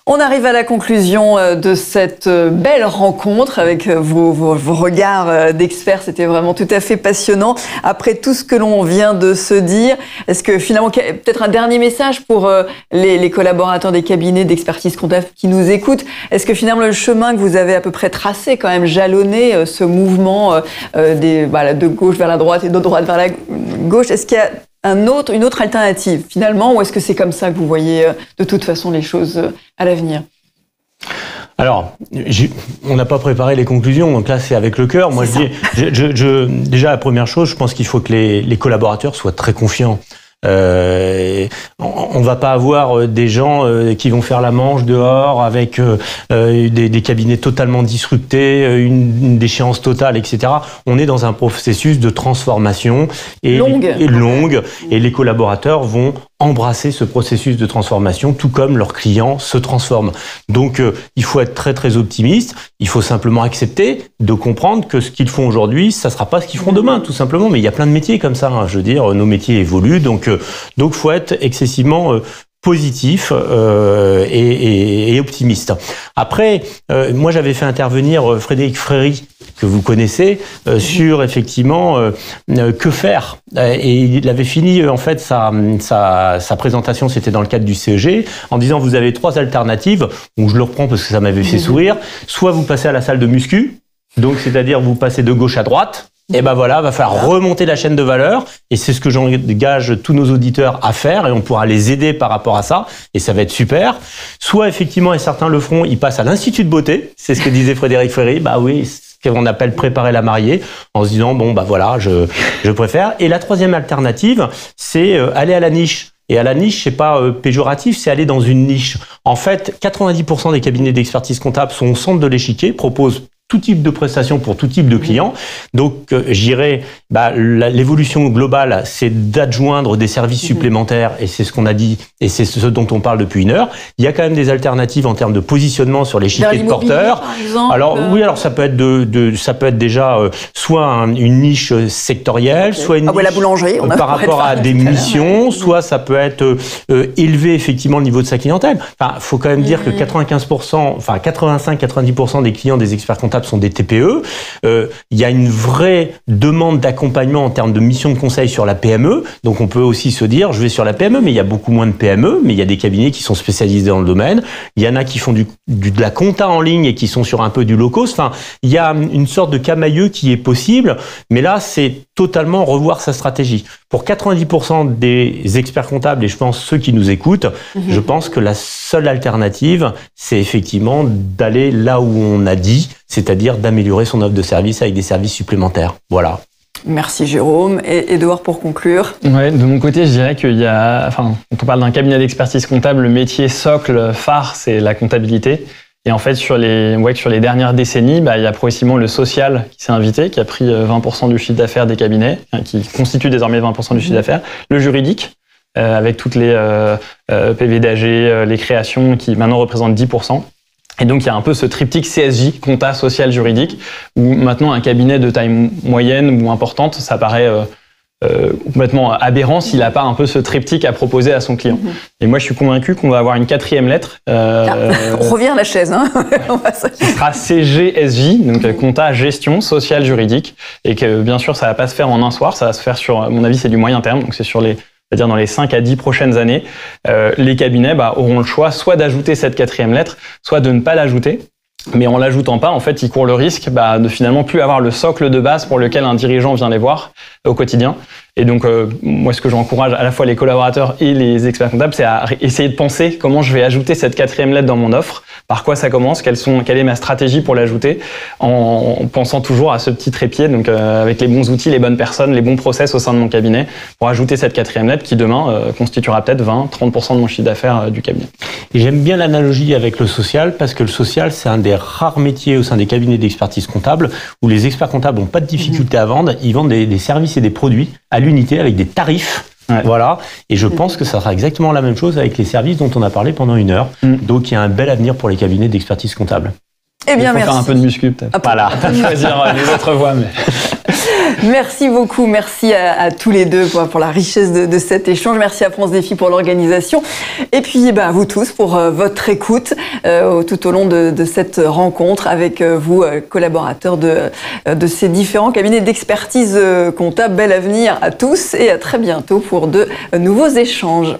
On arrive à la conclusion de cette belle rencontre avec vos regards d'experts. C'était vraiment tout à fait passionnant. Après tout ce que l'on vient de se dire, est-ce que finalement, peut-être un dernier message pour les collaborateurs des cabinets d'expertise comptable qui nous écoutent? Est-ce que finalement le chemin que vous avez à peu près tracé, quand même jalonné ce mouvement de gauche vers la droite et de droite vers la gauche, est-ce qu'il y a une autre alternative finalement, ou est-ce que c'est comme ça que vous voyez de toute façon les choses à l'avenir? Alors, on n'a pas préparé les conclusions, donc là c'est avec le cœur. Moi déjà la première chose, je pense qu'il faut que les collaborateurs soient très confiants. On va pas avoir des gens qui vont faire la manche dehors avec des cabinets totalement disruptés, une déchéance totale, etc. On est dans un processus de transformation longue, et les collaborateurs vont embrasser ce processus de transformation, tout comme leurs clients se transforment. Donc, il faut être très très optimiste. Il faut simplement accepter de comprendre que ce qu'ils font aujourd'hui, ça sera pas ce qu'ils feront demain, tout simplement. Mais il y a plein de métiers comme ça. Je veux dire, nos métiers évoluent, donc faut être excessivement positif et optimiste. Après, moi j'avais fait intervenir Frédéric Fréry, que vous connaissez, sur effectivement que faire. Et il avait fini en fait sa présentation, c'était dans le cadre du CEG, en disant vous avez 3 alternatives, donc je le reprends parce que ça m'avait fait sourire. Soit vous passez à la salle de muscu, donc c'est-à-dire vous passez de gauche à droite. Et ben voilà, va falloir remonter la chaîne de valeur et c'est ce que j'engage tous nos auditeurs à faire et on pourra les aider par rapport à ça et ça va être super. Soit effectivement, et certains le feront, ils passent à l'Institut de beauté, c'est ce que disait Frédéric Fréry, bah oui, ce qu'on appelle préparer la mariée, en se disant bon bah voilà, je préfère. Et la troisième alternative, c'est aller à la niche. Et à la niche, c'est pas péjoratif, c'est aller dans une niche. En fait, 90% des cabinets d'expertise comptable sont au centre de l'échiquier, proposent tout type de prestations pour tout type de clients. Donc, j'irais, l'évolution globale, c'est d'adjoindre des services supplémentaires, et c'est ce qu'on a dit, et c'est ce dont on parle depuis une heure. Il y a quand même des alternatives en termes de positionnement sur l'échiquier de porteurs. Par exemple, alors oui, alors ça peut être ça peut être déjà soit une niche sectorielle, soit une niche la boulangerie, par rapport à des missions, soit ça peut être élever effectivement le niveau de sa clientèle. Enfin, faut quand même dire que 85-90% des clients des experts comptables sont des TPE. Il y a une vraie demande d'accompagnement en termes de mission de conseil sur la PME. Donc on peut aussi se dire, je vais sur la PME, mais il y a beaucoup moins de PME, mais il y a des cabinets qui sont spécialisés dans le domaine. Il y en a qui font de la compta en ligne et qui sont sur un peu du low cost. Enfin, il y a une sorte de camailleux qui est possible, mais là, c'est totalement revoir sa stratégie. Pour 90% des experts comptables, et je pense ceux qui nous écoutent, je pense que la seule alternative, c'est effectivement d'aller là où on a dit, c'est-à-dire d'améliorer son offre de service avec des services supplémentaires. Voilà. Merci Jérôme. Et Edouard, pour conclure. Ouais, de mon côté, je dirais qu'il y a, quand on parle d'un cabinet d'expertise comptable, le métier socle, phare, c'est la comptabilité. Et en fait, on voit que sur les dernières décennies, il y a progressivement le social qui s'est invité, qui a pris 20% du chiffre d'affaires des cabinets, qui constitue désormais 20% du chiffre d'affaires. Le juridique, avec toutes les PV d'AG, les créations, qui maintenant représentent 10%. Et donc, il y a un peu ce triptyque CSJ, compta, social, juridique, où maintenant un cabinet de taille moyenne ou importante, ça paraît complètement aberrant s'il n'a pas un peu ce triptyque à proposer à son client. Et moi, je suis convaincu qu'on va avoir une 4e lettre. On revient à la chaise. Hein. Qui sera CGSJ, donc compta, gestion, social, juridique. Et que bien sûr, ça ne va pas se faire en un soir, ça va se faire sur, à mon avis, c'est du moyen terme, donc c'est sur c'est-à-dire dans les 5 à 10 prochaines années, les cabinets auront le choix soit d'ajouter cette 4e lettre, soit de ne pas l'ajouter. Mais en l'ajoutant pas, en fait, ils courent le risque de finalement plus avoir le socle de base pour lequel un dirigeant vient les voir au quotidien. Et donc, moi, ce que j'encourage à la fois les collaborateurs et les experts comptables, c'est à essayer de penser comment je vais ajouter cette 4e lettre dans mon offre, par quoi ça commence, quelle est ma stratégie pour l'ajouter, en pensant toujours à ce petit trépied, donc avec les bons outils, les bonnes personnes, les bons process au sein de mon cabinet, pour ajouter cette 4e lettre qui demain constituera peut-être 20-30% de mon chiffre d'affaires du cabinet. Et j'aime bien l'analogie avec le social, parce que le social, c'est un des rares métiers au sein des cabinets d'expertise comptable où les experts comptables n'ont pas de difficulté à vendre, ils vendent des services et des produits à l'unité avec des tarifs. Ouais. Voilà. Et je pense que ça sera exactement la même chose avec les services dont on a parlé pendant 1 heure. Donc, il y a un bel avenir pour les cabinets d'expertise comptable. Eh bien, merci. Faire un peu de muscu, peut-être. Voilà. Choisir les autres voies, mais... Merci beaucoup. Merci à tous les deux pour la richesse de cet échange. Merci à France Défi pour l'organisation. Et puis, à vous tous pour votre écoute tout au long de cette rencontre avec vous, collaborateurs de ces différents cabinets d'expertise comptable. Bel avenir à tous et à très bientôt pour de nouveaux échanges.